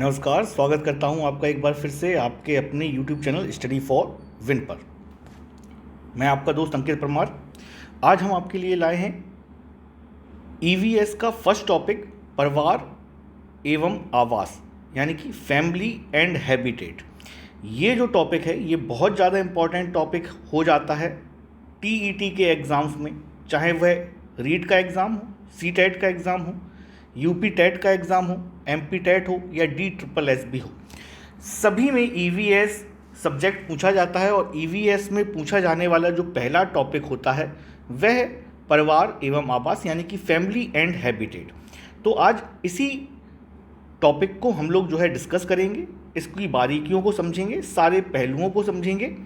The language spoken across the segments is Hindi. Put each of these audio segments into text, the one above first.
नमस्कार, स्वागत करता हूं आपका एक बार फिर से आपके अपने YouTube channel study for win पर। मैं आपका दोस्त अंकित परमार। आज हम आपके लिए लाए हैं EVS का फर्स्ट टॉपिक, परिवार एवं आवास, यानी कि फैमिली एंड हैबिटेट। ये जो टॉपिक है ये बहुत ज़्यादा इम्पॉर्टेंट टॉपिक हो जाता है TET के एग्ज़ाम्स में, चाहे वह रीट का एग्ज़ाम हो, CTET का एग्ज़ाम हो, UP टेट का एग्ज़ाम हो, MP टेट हो या DSSS हो। सभी में EVS सब्जेक्ट पूछा जाता है और EVS में पूछा जाने वाला जो पहला टॉपिक होता है वह परिवार एवं आवास, यानी कि फैमिली एंड हैबिटेट। तो आज इसी टॉपिक को हम लोग जो है डिस्कस करेंगे, इसकी बारीकियों को समझेंगे, सारे पहलुओं को समझेंगे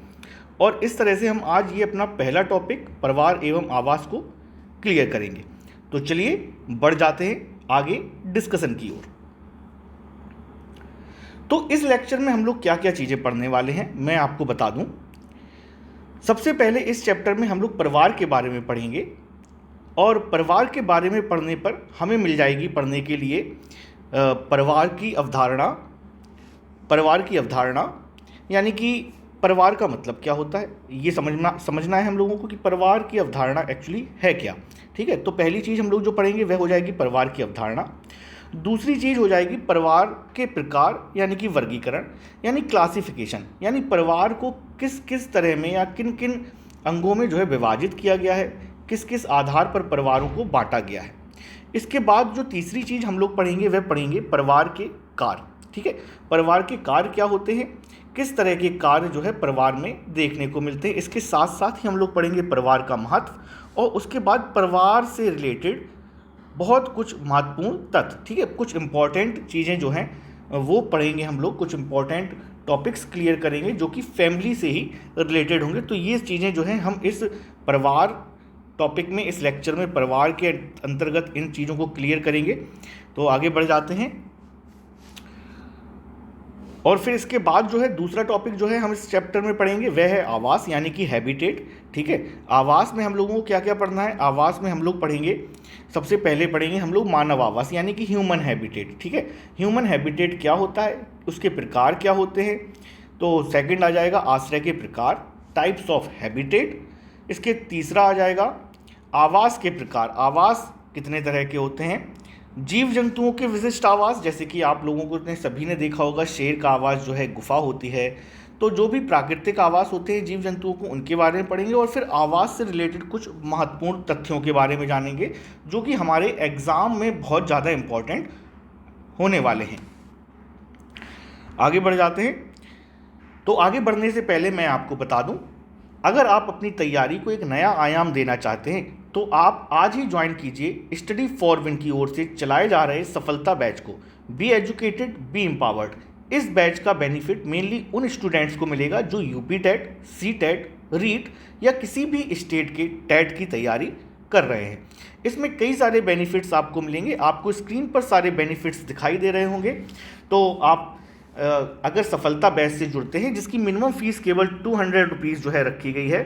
और इस तरह से हम आज ये अपना पहला टॉपिक परिवार एवं आवास को क्लियर करेंगे। तो चलिए बढ़ जाते हैं आगे डिस्कशन की ओर। तो इस लेक्चर में हम लोग क्या क्या चीज़ें पढ़ने वाले हैं मैं आपको बता दूं। सबसे पहले इस चैप्टर में हम लोग परिवार के बारे में पढ़ेंगे और परिवार के बारे में पढ़ने पर हमें मिल जाएगी पढ़ने के लिए परिवार की अवधारणा, यानी कि परिवार का मतलब क्या होता है, ये समझना है हम लोगों को कि परिवार की अवधारणा एक्चुअली है क्या। ठीक है, तो पहली चीज़ हम लोग जो पढ़ेंगे वह हो जाएगी परिवार की अवधारणा। दूसरी चीज़ हो जाएगी परिवार के प्रकार, यानी कि वर्गीकरण, यानी क्लासिफिकेशन, यानी परिवार को किस किस तरह में या किन किन अंगों में जो है विभाजित किया गया है, किस किस आधार पर परिवारों को बांटा गया है। इसके बाद जो तीसरी चीज़ हम लोग पढ़ेंगे वह पढ़ेंगे परिवार के कार्य। ठीक है, परिवार के कार्य क्या होते हैं, किस तरह के कार्य जो है परिवार में देखने को मिलते हैं। इसके साथ साथ ही हम लोग पढ़ेंगे परिवार का महत्व और उसके बाद परिवार से रिलेटेड बहुत कुछ महत्वपूर्ण तथ्य। ठीक है, कुछ इंपॉर्टेंट चीज़ें जो हैं वो पढ़ेंगे हम लोग, कुछ इंपॉर्टेंट टॉपिक्स क्लियर करेंगे जो कि फैमिली से ही रिलेटेड होंगे। तो ये चीज़ें जो हैं हम इस परिवार टॉपिक में, इस लेक्चर में परिवार के अंतर्गत इन चीज़ों को क्लियर करेंगे। तो आगे बढ़ जाते हैं और फिर इसके बाद जो है दूसरा टॉपिक जो है हम इस चैप्टर में पढ़ेंगे वह है आवास, यानी कि हैबिटेट। ठीक है, आवास में हम लोगों को क्या क्या पढ़ना है, आवास में हम लोग पढ़ेंगे, सबसे पहले पढ़ेंगे हम लोग मानव आवास, यानी कि ह्यूमन हैबिटेट। ठीक है, ह्यूमन हैबिटेट क्या होता है, उसके प्रकार क्या होते हैं। तो सेकंड आ जाएगा आश्रय के प्रकार, टाइप्स ऑफ हैबिटेट। इसके तीसरा आ जाएगा आवास के प्रकार, आवास कितने तरह के होते हैं। जीव जंतुओं के विशिष्ट आवास, जैसे कि आप लोगों को सभी ने देखा होगा शेर का आवास जो है गुफा होती है। तो जो भी प्राकृतिक आवास होते हैं जीव जंतुओं को, उनके बारे में पढ़ेंगे और फिर आवास से रिलेटेड कुछ महत्वपूर्ण तथ्यों के बारे में जानेंगे जो कि हमारे एग्ज़ाम में बहुत ज़्यादा इम्पॉर्टेंट होने वाले हैं। आगे बढ़ जाते हैं। तो आगे बढ़ने से पहले मैं आपको बता दूं, अगर आप अपनी तैयारी को एक नया आयाम देना चाहते हैं तो आप आज ही ज्वाइन कीजिए स्टडी फॉर विन की ओर से चलाए जा रहे सफलता बैच को, बी एजुकेटेड बी एम्पावर्ड। इस बैच का बेनिफिट मेनली उन स्टूडेंट्स को मिलेगा जो UP TET, C TET, REET या किसी भी स्टेट के टेट की तैयारी कर रहे हैं। इसमें कई सारे बेनिफिट्स आपको मिलेंगे, आपको स्क्रीन पर सारे बेनिफिट्स दिखाई दे रहे होंगे। तो आप अगर सफलता बैच से जुड़ते हैं, जिसकी मिनिमम फीस केवल 200 रुपीज़ जो है रखी गई है।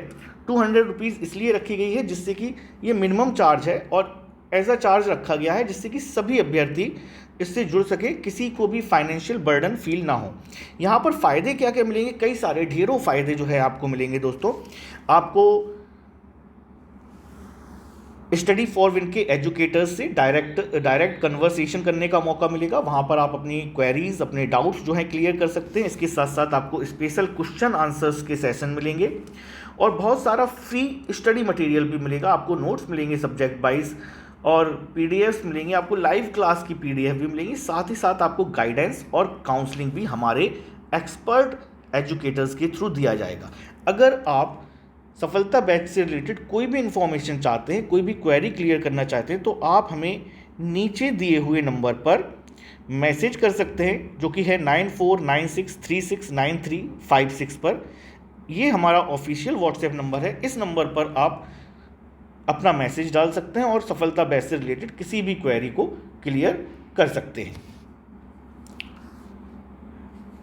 200 रुपीज़ इसलिए रखी गई है जिससे कि ये मिनिमम चार्ज है और ऐसा चार्ज रखा गया है जिससे कि सभी अभ्यर्थी इससे जुड़ सके, किसी को भी फाइनेंशियल बर्डन फील ना हो। यहाँ पर फ़ायदे क्या क्या मिलेंगे, कई सारे ढेरों फ़ायदे जो है आपको मिलेंगे दोस्तों। आपको स्टडी फॉर विन के एजुकेटर्स से डायरेक्ट कन्वर्सेशन करने का मौका मिलेगा। वहाँ पर आप अपनी क्वेरीज, अपने डाउट्स जो हैं क्लियर कर सकते हैं। इसके साथ साथ आपको स्पेशल क्वेश्चन आंसर्स के सेशन मिलेंगे और बहुत सारा फ्री स्टडी मटेरियल भी मिलेगा। आपको नोट्स मिलेंगे सब्जेक्ट वाइज और पीडीएफ्स मिलेंगे, आपको लाइव क्लास की पीडीएफ भी मिलेंगी। साथ ही साथ आपको गाइडेंस और काउंसलिंग भी हमारे एक्सपर्ट एजुकेटर्स के थ्रू दिया जाएगा। अगर आप सफलता बैच से रिलेटेड कोई भी इंफॉर्मेशन चाहते हैं, कोई भी क्वेरी क्लियर करना चाहते हैं, तो आप हमें नीचे दिए हुए नंबर पर मैसेज कर सकते हैं, जो कि है 9496369356 पर। ये हमारा ऑफिशियल व्हाट्सएप नंबर है। इस नंबर पर आप अपना मैसेज डाल सकते हैं और सफलता बैच से रिलेटेड किसी भी क्वेरी को क्लियर कर सकते हैं।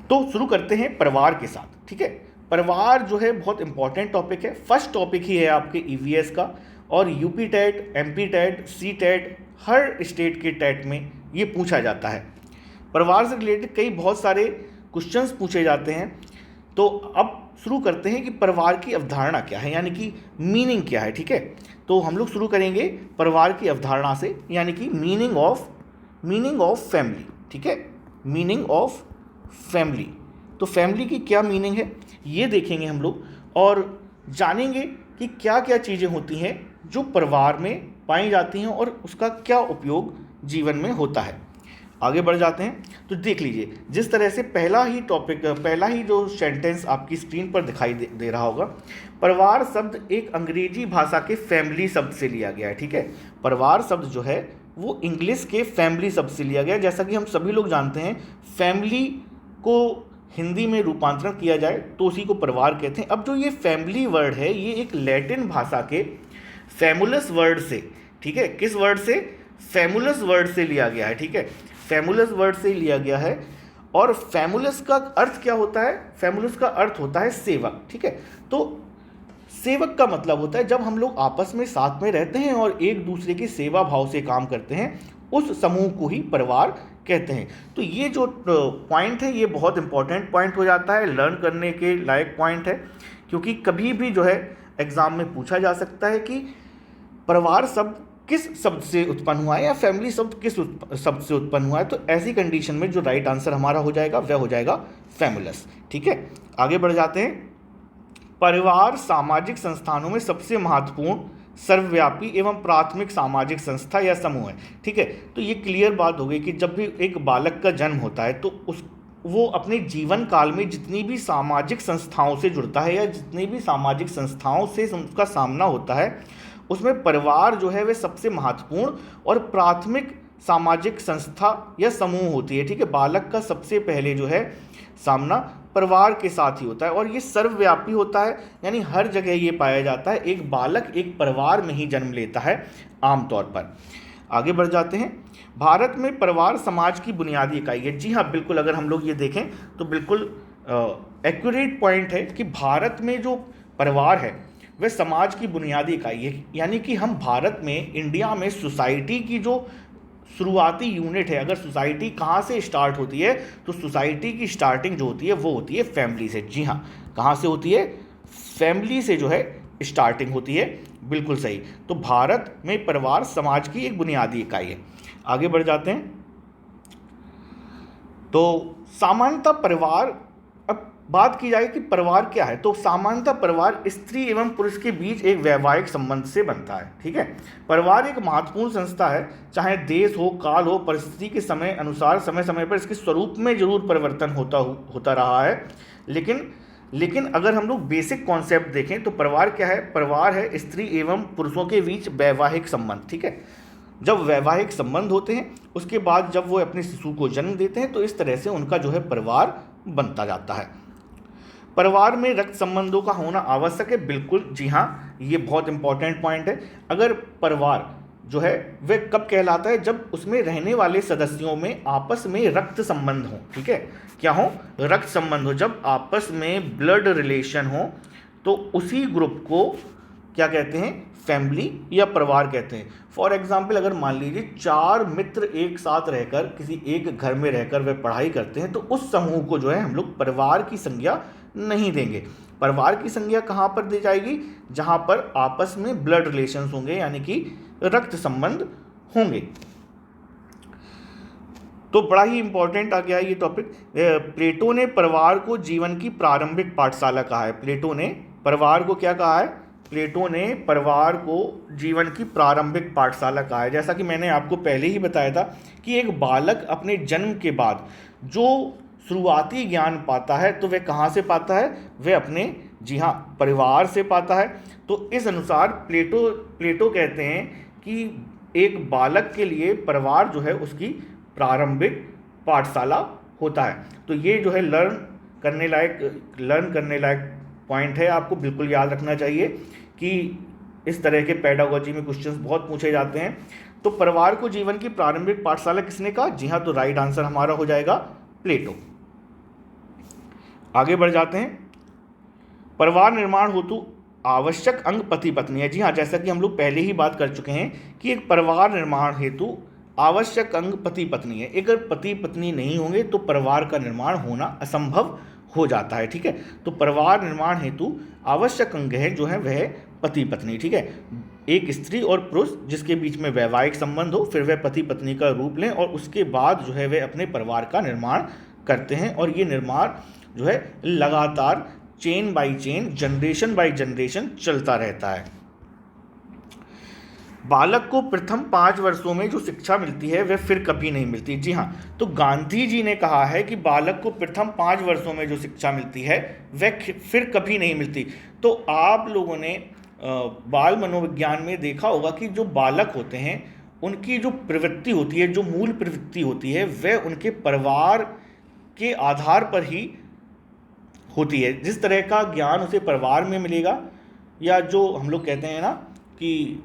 तो शुरू करते हैं परिवार के साथ। ठीक है, परिवार जो है बहुत इंपॉर्टेंट टॉपिक है, फर्स्ट टॉपिक ही है आपके EVS का और UP TET, MP TET, C TET, हर स्टेट के टेट में ये पूछा जाता है। परिवार से रिलेटेड कई बहुत सारे क्वेश्चंस पूछे जाते हैं। तो अब शुरू करते हैं कि परिवार की अवधारणा क्या है, यानी कि मीनिंग क्या है। ठीक है, तो हम लोग शुरू करेंगे परिवार की अवधारणा से, यानी कि मीनिंग ऑफ फैमिली। ठीक है, मीनिंग ऑफ फैमिली। तो फैमिली की क्या मीनिंग है ये देखेंगे हम लोग, और जानेंगे कि क्या क्या चीज़ें होती हैं जो परिवार में पाई जाती हैं और उसका क्या उपयोग जीवन में होता है। आगे बढ़ जाते हैं। तो देख लीजिए, जिस तरह से पहला ही जो सेंटेंस आपकी स्क्रीन पर दिखाई दे रहा होगा, परिवार शब्द एक अंग्रेजी भाषा के फैमिली शब्द से लिया गया है। ठीक है, परिवार शब्द जो है वो इंग्लिश के फैमिली शब्द से लिया गया है। जैसा कि हम सभी लोग जानते हैं, फैमिली को हिंदी में रूपांतरण किया जाए तो उसी को परिवार कहते हैं। अब जो ये फैमिली वर्ड है, ये एक लैटिन भाषा के फैमुलस वर्ड से, ठीक है, किस वर्ड से? फैमुलस वर्ड से लिया गया है। ठीक है, फैमुलस वर्ड से लिया गया है। और फैमुलस का अर्थ क्या होता है? फैमुलस का अर्थ होता है सेवक। ठीक है, तो सेवक का मतलब होता है जब हम लोग आपस में साथ में रहते हैं और एक दूसरे की सेवा भाव से काम करते हैं, उस समूह को ही परिवार कहते हैं। तो ये जो पॉइंट है ये बहुत इंपॉर्टेंट पॉइंट हो जाता है, लर्न करने के लायक पॉइंट है, क्योंकि कभी भी जो है एग्जाम में पूछा जा सकता है कि परिवार शब्द किस शब्द से उत्पन्न हुआ है या फैमिली शब्द किस शब्द से उत्पन्न हुआ है। तो ऐसी कंडीशन में जो राइट आंसर हमारा हो जाएगा वह हो जाएगा फैमुलस। ठीक है, आगे बढ़ जाते हैं। परिवार सामाजिक संस्थानों में सबसे महत्वपूर्ण, सर्वव्यापी एवं प्राथमिक सामाजिक संस्था या समूह है। ठीक है, तो ये क्लियर बात हो गई कि जब भी एक बालक का जन्म होता है तो वो अपने जीवन काल में जितनी भी सामाजिक संस्थाओं से जुड़ता है या जितनी भी सामाजिक संस्थाओं से उसका सामना होता है, उसमें परिवार जो है वह सबसे महत्वपूर्ण और प्राथमिक सामाजिक संस्था या समूह होती है। ठीक है, बालक का सबसे पहले जो है सामना परिवार के साथ ही होता है और ये सर्वव्यापी होता है, यानी हर जगह ये पाया जाता है। एक बालक एक परिवार में ही जन्म लेता है आमतौर पर। आगे बढ़ जाते हैं। भारत में परिवार समाज की बुनियादी इकाई है। जी हाँ, बिल्कुल, अगर हम लोग ये देखें तो बिल्कुल एक्यूरेट पॉइंट है कि भारत में जो परिवार है वह समाज की बुनियादी इकाई है। यानी कि हम भारत में, इंडिया में सोसाइटी की जो शुरुआती यूनिट है, अगर सोसाइटी कहाँ से स्टार्ट होती है तो सोसाइटी की स्टार्टिंग जो होती है वो होती है फैमिली से। जी हाँ, कहाँ से होती है? फैमिली से जो है स्टार्टिंग होती है। बिल्कुल सही। तो भारत में परिवार समाज की एक बुनियादी इकाई है। आगे बढ़ जाते हैं। तो सामान्यतः परिवार, अब बात की जाए कि परिवार क्या है, तो सामान्यतः परिवार स्त्री एवं पुरुष के बीच एक वैवाहिक संबंध से बनता है। ठीक है, परिवार एक महत्वपूर्ण संस्था है। चाहे देश हो, काल हो, परिस्थिति के समय अनुसार समय समय पर इसके स्वरूप में जरूर परिवर्तन होता रहा है, लेकिन अगर हम लोग बेसिक कॉन्सेप्ट देखें तो परिवार क्या है? परिवार है स्त्री एवं पुरुषों के बीच वैवाहिक संबंध। ठीक है, जब वैवाहिक संबंध होते हैं उसके बाद जब वो अपने शिशु को जन्म देते हैं तो इस तरह से उनका जो है परिवार बनता जाता है। परिवार में रक्त संबंधों का होना आवश्यक है। बिल्कुल, जी हाँ, ये बहुत इंपॉर्टेंट पॉइंट है। अगर परिवार जो है वह कब कहलाता है? जब उसमें रहने वाले सदस्यों में आपस में रक्त संबंध हो। ठीक है, क्या हो? रक्त संबंध हो। जब आपस में ब्लड रिलेशन हो तो उसी ग्रुप को क्या कहते हैं? फैमिली या परिवार कहते हैं। फॉर एग्जाम्पल, अगर मान लीजिए 4 मित्र एक साथ रहकर किसी एक घर में रहकर वे पढ़ाई करते हैं तो उस समूह को जो है हम लोग परिवार की संज्ञा नहीं देंगे। परिवार की संज्ञा कहाँ पर दी जाएगी? जहाँ पर आपस में ब्लड रिलेशंस होंगे, यानी कि रक्त संबंध होंगे। तो बड़ा ही इंपॉर्टेंट आ गया ये टॉपिक। प्लेटो ने परिवार को जीवन की प्रारंभिक पाठशाला कहा है। प्लेटो ने परिवार को क्या कहा है? प्लेटो ने परिवार को जीवन की प्रारंभिक पाठशाला कहा है। जैसा कि मैंने आपको पहले ही बताया था कि एक बालक अपने जन्म के बाद जो शुरुआती ज्ञान पाता है तो वह कहाँ से पाता है? वह अपने, जी हाँ, परिवार से पाता है। तो इस अनुसार प्लेटो कहते हैं कि एक बालक के लिए परिवार जो है उसकी प्रारंभिक पाठशाला होता है। तो ये जो है लर्न करने लायक पॉइंट है, आपको बिल्कुल याद रखना चाहिए कि इस तरह के पेडागोजी में क्वेश्चंस बहुत पूछे जाते हैं। तो परिवार को जीवन की प्रारंभिक पाठशाला किसने कहा? जी हाँ, तो राइट आंसर हमारा हो जाएगा प्लेटो। आगे बढ़ जाते हैं। परिवार निर्माण हेतु आवश्यक अंग पति पत्नी है। जी हाँ, जैसा कि हम लोग पहले ही बात कर चुके हैं कि एक परिवार निर्माण हेतु आवश्यक अंग पति पत्नी है। अगर पति पत्नी नहीं होंगे तो परिवार का निर्माण होना असंभव हो जाता है। ठीक है, तो परिवार निर्माण हेतु आवश्यक अंग है जो है वह पति पत्नी। ठीक है, एक स्त्री और पुरुष जिसके बीच में वैवाहिक संबंध हो, फिर वह पति पत्नी का रूप लें और उसके बाद जो है वे अपने परिवार का निर्माण करते हैं। और ये निर्माण जो है लगातार chain by chain, generation by generation चलता रहता है। बालक को प्रथम 5 वर्षों में जो शिक्षा मिलती है वह फिर कभी नहीं मिलती। जी हाँ, तो गांधी जी ने कहा है कि बालक को प्रथम 5 वर्षों में जो शिक्षा मिलती है वह फिर कभी नहीं मिलती। तो आप लोगों ने बाल मनोविज्ञान में देखा होगा कि जो बालक होते हैं उनकी जो प्रवृत्ति होती है, जो मूल प्रवृत्ति होती है, वह उनके परिवार के आधार पर ही होती है। जिस तरह का ज्ञान उसे परिवार में मिलेगा, या जो हम लोग कहते हैं ना कि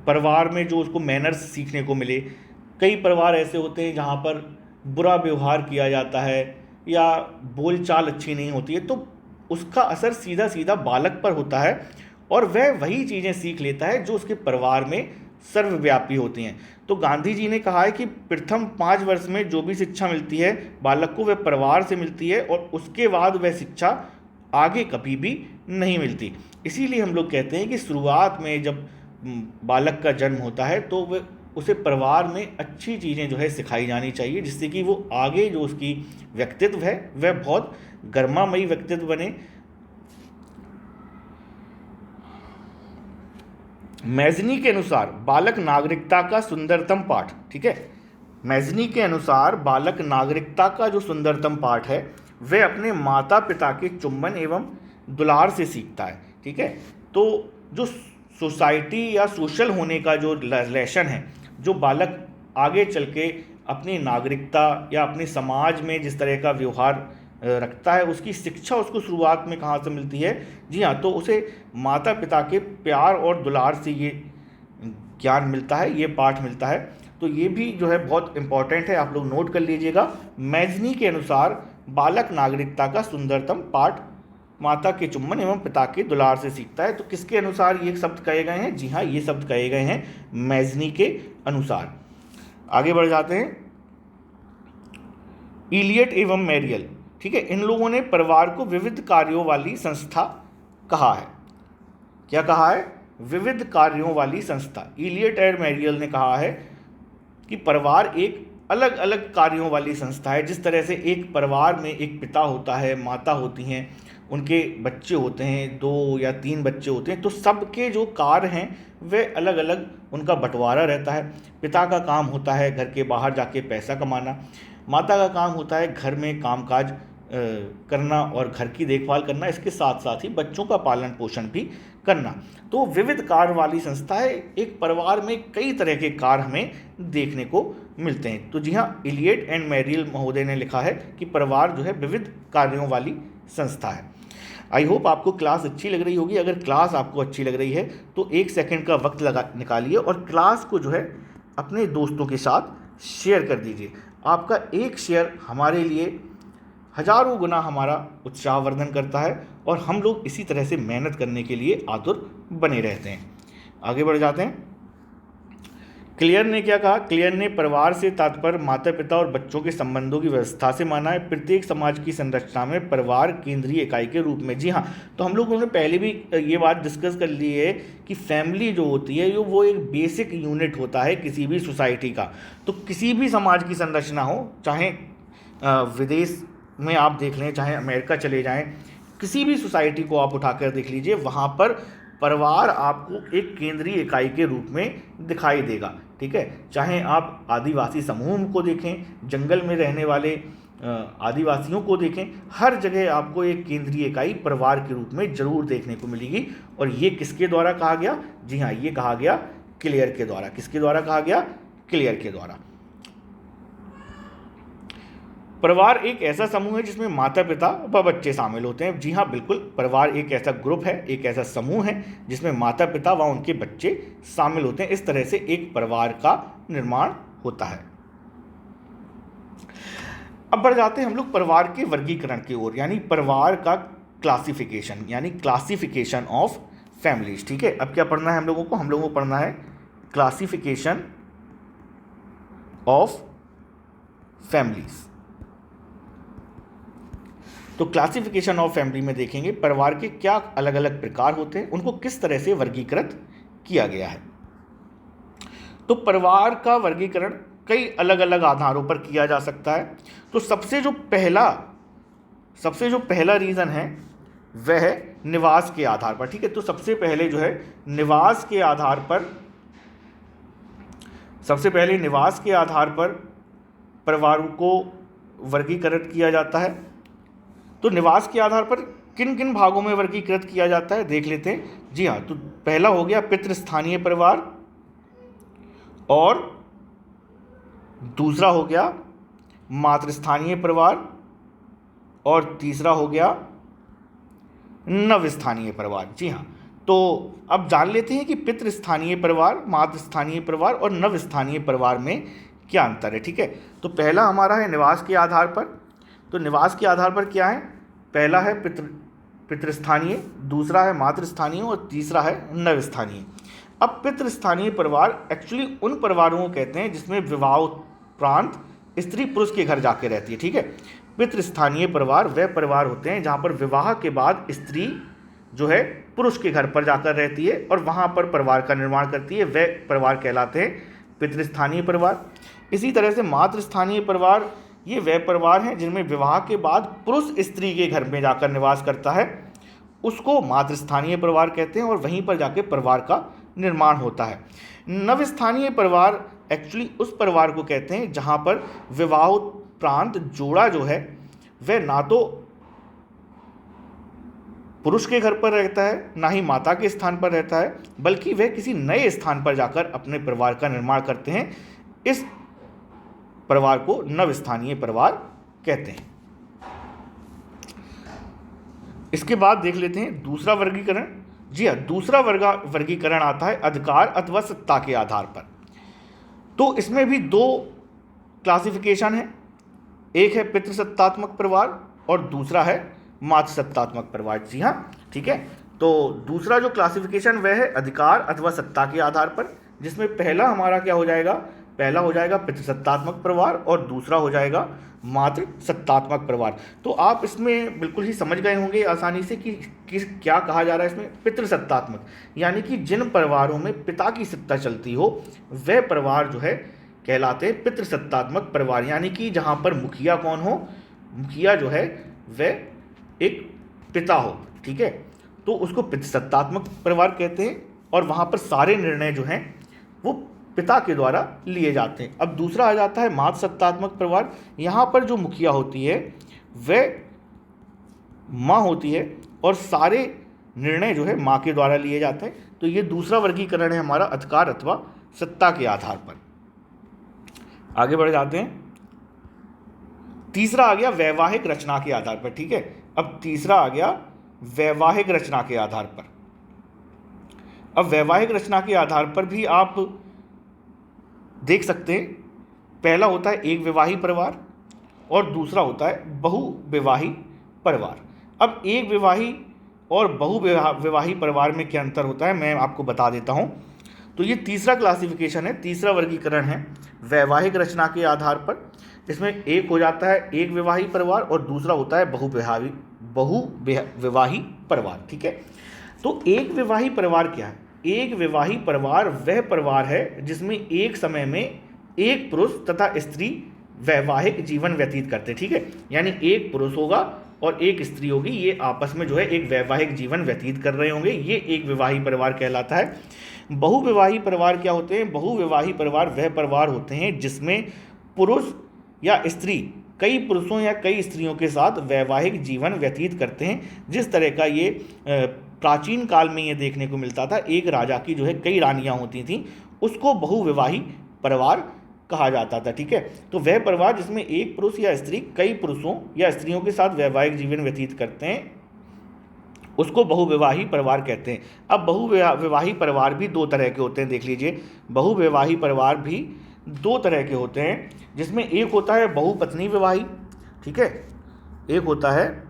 परिवार में जो उसको मैनर्स सीखने को मिले। कई परिवार ऐसे होते हैं जहाँ पर बुरा व्यवहार किया जाता है या बोलचाल अच्छी नहीं होती है, तो उसका असर सीधा सीधा बालक पर होता है और वह वही चीज़ें सीख लेता है जो उसके परिवार में सर्वव्यापी होती हैं। तो गांधी जी ने कहा है कि प्रथम 5 वर्ष में जो भी शिक्षा मिलती है बालक को, वह परिवार से मिलती है और उसके बाद वह शिक्षा आगे कभी भी नहीं मिलती। इसीलिए हम लोग कहते हैं कि शुरुआत में जब बालक का जन्म होता है तो वह उसे परिवार में अच्छी चीज़ें जो है सिखाई जानी चाहिए, जिससे कि वो आगे जो उसकी व्यक्तित्व है वह बहुत गर्मामयी व्यक्तित्व बने। मैजनी के अनुसार बालक नागरिकता का सुंदरतम पाठ। ठीक है, मैजनी के अनुसार बालक नागरिकता का जो सुंदरतम पाठ है वह अपने माता पिता के चुंबन एवं दुलार से सीखता है। ठीक है, तो जो सोसाइटी या सोशल होने का जो रिलेशन है, जो बालक आगे चल के अपनी नागरिकता या अपने समाज में जिस तरह का व्यवहार रखता है, उसकी शिक्षा उसको शुरुआत में कहाँ से मिलती है? जी हाँ, तो उसे माता पिता के प्यार और दुलार से ये ज्ञान मिलता है, ये पाठ मिलता है। तो ये भी जो है बहुत इम्पॉर्टेंट है, आप लोग नोट कर लीजिएगा। मैजनी के अनुसार बालक नागरिकता का सुंदरतम पाठ माता के चुम्बन एवं पिता के दुलार से सीखता है। तो किसके अनुसार ये शब्द कहे गए हैं? जी हाँ, ये शब्द कहे गए हैं मैजनी के अनुसार। आगे बढ़ जाते हैं। इलियट एवं मैरियल, ठीक है, इन लोगों ने परिवार को विविध कार्यों वाली संस्था कहा है। क्या कहा है? विविध कार्यों वाली संस्था। इलियट और मैरियल ने कहा है कि परिवार एक अलग अलग कार्यों वाली संस्था है। जिस तरह से एक परिवार में एक पिता होता है, माता होती हैं, उनके बच्चे होते हैं, 2 या 3 बच्चे होते हैं, तो सबके जो कार्य हैं वे अलग अलग उनका बंटवारा रहता है। पिता का काम होता है घर के बाहर जाके पैसा कमाना, माता का काम होता है घर में कामकाज करना और घर की देखभाल करना, इसके साथ साथ ही बच्चों का पालन पोषण भी करना। तो विविध कार्य वाली संस्था है। एक परिवार में कई तरह के कार्य हमें देखने को मिलते हैं। तो जी हाँ, इलियट एंड मैरियल महोदय ने लिखा है कि परिवार जो है विविध कार्यों वाली संस्था है। आई होप आपको क्लास अच्छी लग रही होगी। अगर क्लास आपको अच्छी लग रही है तो 1 सेकंड का वक्त निकालिए और क्लास को जो है अपने दोस्तों के साथ शेयर कर दीजिए। आपका एक शेयर हमारे लिए हजारों गुना हमारा उत्साहवर्धन करता है और हम लोग इसी तरह से मेहनत करने के लिए आतुर बने रहते हैं। आगे बढ़ जाते हैं। क्लियर ने क्या कहा? क्लियर ने परिवार से तात्पर्य माता पिता और बच्चों के संबंधों की व्यवस्था से माना है। प्रत्येक समाज की संरचना में परिवार केंद्रीय इकाई के रूप में। जी हाँ, तो हम लोगों ने पहले भी ये बात डिस्कस कर ली है कि फैमिली जो होती है वो एक बेसिक यूनिट होता है किसी भी सोसाइटी का। तो किसी भी समाज की संरचना हो, चाहे विदेश में आप देख लें, चाहे अमेरिका चले जाएं, किसी भी सोसाइटी को आप उठाकर देख लीजिए, वहाँ पर परिवार आपको एक केंद्रीय इकाई के रूप में दिखाई देगा। ठीक है, चाहे आप आदिवासी समूह को देखें, जंगल में रहने वाले आदिवासियों को देखें, हर जगह आपको एक केंद्रीय इकाई परिवार के रूप में जरूर देखने को मिलेगी। और ये किसके द्वारा कहा गया? जी हाँ, ये कहा गया क्लियर के द्वारा। किसके द्वारा कहा गया? क्लियर के द्वारा। परिवार एक ऐसा समूह है जिसमें माता पिता व बच्चे शामिल होते हैं। जी हाँ, बिल्कुल, परिवार एक ऐसा ग्रुप है, एक ऐसा समूह है जिसमें माता पिता व उनके बच्चे शामिल होते हैं। इस तरह से एक परिवार का निर्माण होता है। अब बढ़ जाते हैं हम लोग परिवार के वर्गीकरण की ओर, यानी परिवार का क्लासिफिकेशन, यानी क्लासिफिकेशन ऑफ फैमिलीज। ठीक है, अब क्या पढ़ना है हम लोगों को? हम लोगों को पढ़ना है क्लासिफिकेशन ऑफ फैमिलीज। तो क्लासिफिकेशन ऑफ फैमिली में देखेंगे परिवार के क्या अलग अलग प्रकार होते हैं, उनको किस तरह से वर्गीकृत किया गया है। तो परिवार का वर्गीकरण कई अलग अलग आधारों पर किया जा सकता है। तो सबसे जो पहला रीज़न है वह है निवास के आधार पर। ठीक है, तो सबसे पहले जो है निवास के आधार पर परिवारों को वर्गीकृत किया जाता है। तो निवास के आधार पर किन किन भागों में वर्गीकृत किया जाता है देख लेते हैं। जी हाँ, तो पहला हो गया पितृस्थानीय परिवार, और दूसरा हो गया मातृस्थानीय परिवार, और तीसरा हो गया नवस्थानीय परिवार। जी हाँ, तो अब जान लेते हैं कि पितृस्थानीय परिवार, मातृस्थानीय परिवार और नवस्थानीय परिवार में क्या अंतर है। ठीक है, तो पहला हमारा है निवास के आधार पर। तो निवास के आधार पर क्या है, पहला है पितृस्थानीय, दूसरा है मातृस्थानीय और तीसरा है नवस्थानीय। अब पितृस्थानीय परिवार एक्चुअली उन परिवारों को कहते हैं जिसमें विवाह उपरांत स्त्री पुरुष के घर जाके रहती है। ठीक है, पितृस्थानीय परिवार वह परिवार होते हैं जहाँ पर विवाह के बाद स्त्री जो है पुरुष के घर पर जाकर रहती है और वहाँ पर परिवार का निर्माण करती है, वह परिवार कहलाते हैं पितृस्थानीय परिवार। इसी तरह से मातृस्थानीय परिवार ये वह परिवार हैं जिनमें विवाह के बाद पुरुष स्त्री के घर में जाकर निवास करता है, उसको मातृस्थानीय परिवार कहते हैं और वहीं पर जाके परिवार का निर्माण होता है। नवस्थानीय परिवार एक्चुअली उस परिवार को कहते हैं जहाँ पर विवाहोपरांत जोड़ा जो है वह ना तो पुरुष के घर पर रहता है ना ही माता के स्थान पर रहता है, बल्कि वह किसी नए स्थान पर जाकर अपने परिवार का निर्माण करते हैं। इस परिवार को नवस्थानीय परिवार कहते हैं। इसके बाद देख लेते हैं दूसरा वर्गीकरण। जी हाँ, दूसरा वर्गीकरण आता है अधिकार अथवा सत्ता के आधार पर। तो इसमें भी दो क्लासिफिकेशन है, एक है पितृसत्तात्मक परिवार और दूसरा है मातृसत्तात्मक परिवार। जी हाँ, ठीक है, तो दूसरा जो क्लासिफिकेशन वह है अधिकार अथवा सत्ता के आधार पर, जिसमें पहला हमारा क्या हो जाएगा, पहला हो जाएगा पितृसत्तात्मक परिवार और दूसरा हो जाएगा मातृसत्तात्मक परिवार। तो आप इसमें बिल्कुल ही समझ गए होंगे आसानी से कि क्या कहा जा रहा है इसमें। पितृसत्तात्मक यानी कि जिन परिवारों में पिता की सत्ता चलती हो वह परिवार जो है कहलाते हैं पितृसत्तात्मक परिवार, यानी कि जहाँ पर मुखिया कौन हो, मुखिया जो है वह एक पिता हो। ठीक है, तो उसको पितृसत्तात्मक परिवार कहते हैं और वहाँ पर सारे निर्णय जो हैं वो पिता के द्वारा लिए जाते हैं। अब दूसरा आ जाता है मातृसत्तात्मक परिवार। यहाँ पर जो मुखिया होती है वह माँ होती है और सारे निर्णय जो है माँ के द्वारा लिए जाते हैं। तो ये दूसरा वर्गीकरण है हमारा अधिकार अथवा सत्ता के आधार पर। आगे बढ़ जाते हैं, तीसरा आ गया वैवाहिक रचना के आधार पर। ठीक है, अब तीसरा आ गया वैवाहिक रचना के आधार पर। अब वैवाहिक रचना के आधार पर भी आप देख सकते हैं, पहला होता है एक विवाही परिवार और दूसरा होता है बहुविवाही परिवार। अब एक विवाही और बहुविवाही परिवार में क्या अंतर होता है मैं आपको बता देता हूं। तो ये तीसरा क्लासिफिकेशन है, तीसरा वर्गीकरण है वैवाहिक रचना के आधार पर। इसमें एक हो जाता है एक विवाही परिवार और दूसरा होता है बहुविवाही परिवार। ठीक है, तो एक विवाही परिवार क्या है, एक विवाही परिवार वह परिवार है जिसमें एक समय में एक पुरुष तथा स्त्री वैवाहिक जीवन व्यतीत करते हैं। ठीक है, यानी एक पुरुष होगा और एक स्त्री होगी, ये आपस में जो है एक वैवाहिक जीवन व्यतीत कर रहे होंगे, ये एक विवाही परिवार कहलाता है। बहुविवाही परिवार क्या होते हैं, बहुविवाही परिवार वह परिवार होते हैं जिसमें पुरुष या स्त्री कई पुरुषों या कई स्त्रियों के साथ वैवाहिक जीवन व्यतीत करते हैं। जिस तरह का ये प्राचीन काल में ये देखने को मिलता था, एक राजा की जो है कई रानियां होती थीं, उसको बहुविवाही परिवार कहा जाता था। ठीक है, तो वह परिवार जिसमें एक पुरुष या स्त्री कई पुरुषों या स्त्रियों के साथ वैवाहिक जीवन व्यतीत करते हैं उसको बहुविवाही परिवार कहते हैं। अब बहुविवाही परिवार भी दो तरह के होते हैं, देख लीजिए। बहुविवाही परिवार भी दो तरह के होते हैं, जिसमें एक होता है बहुपत्नी विवाही। ठीक है, एक होता है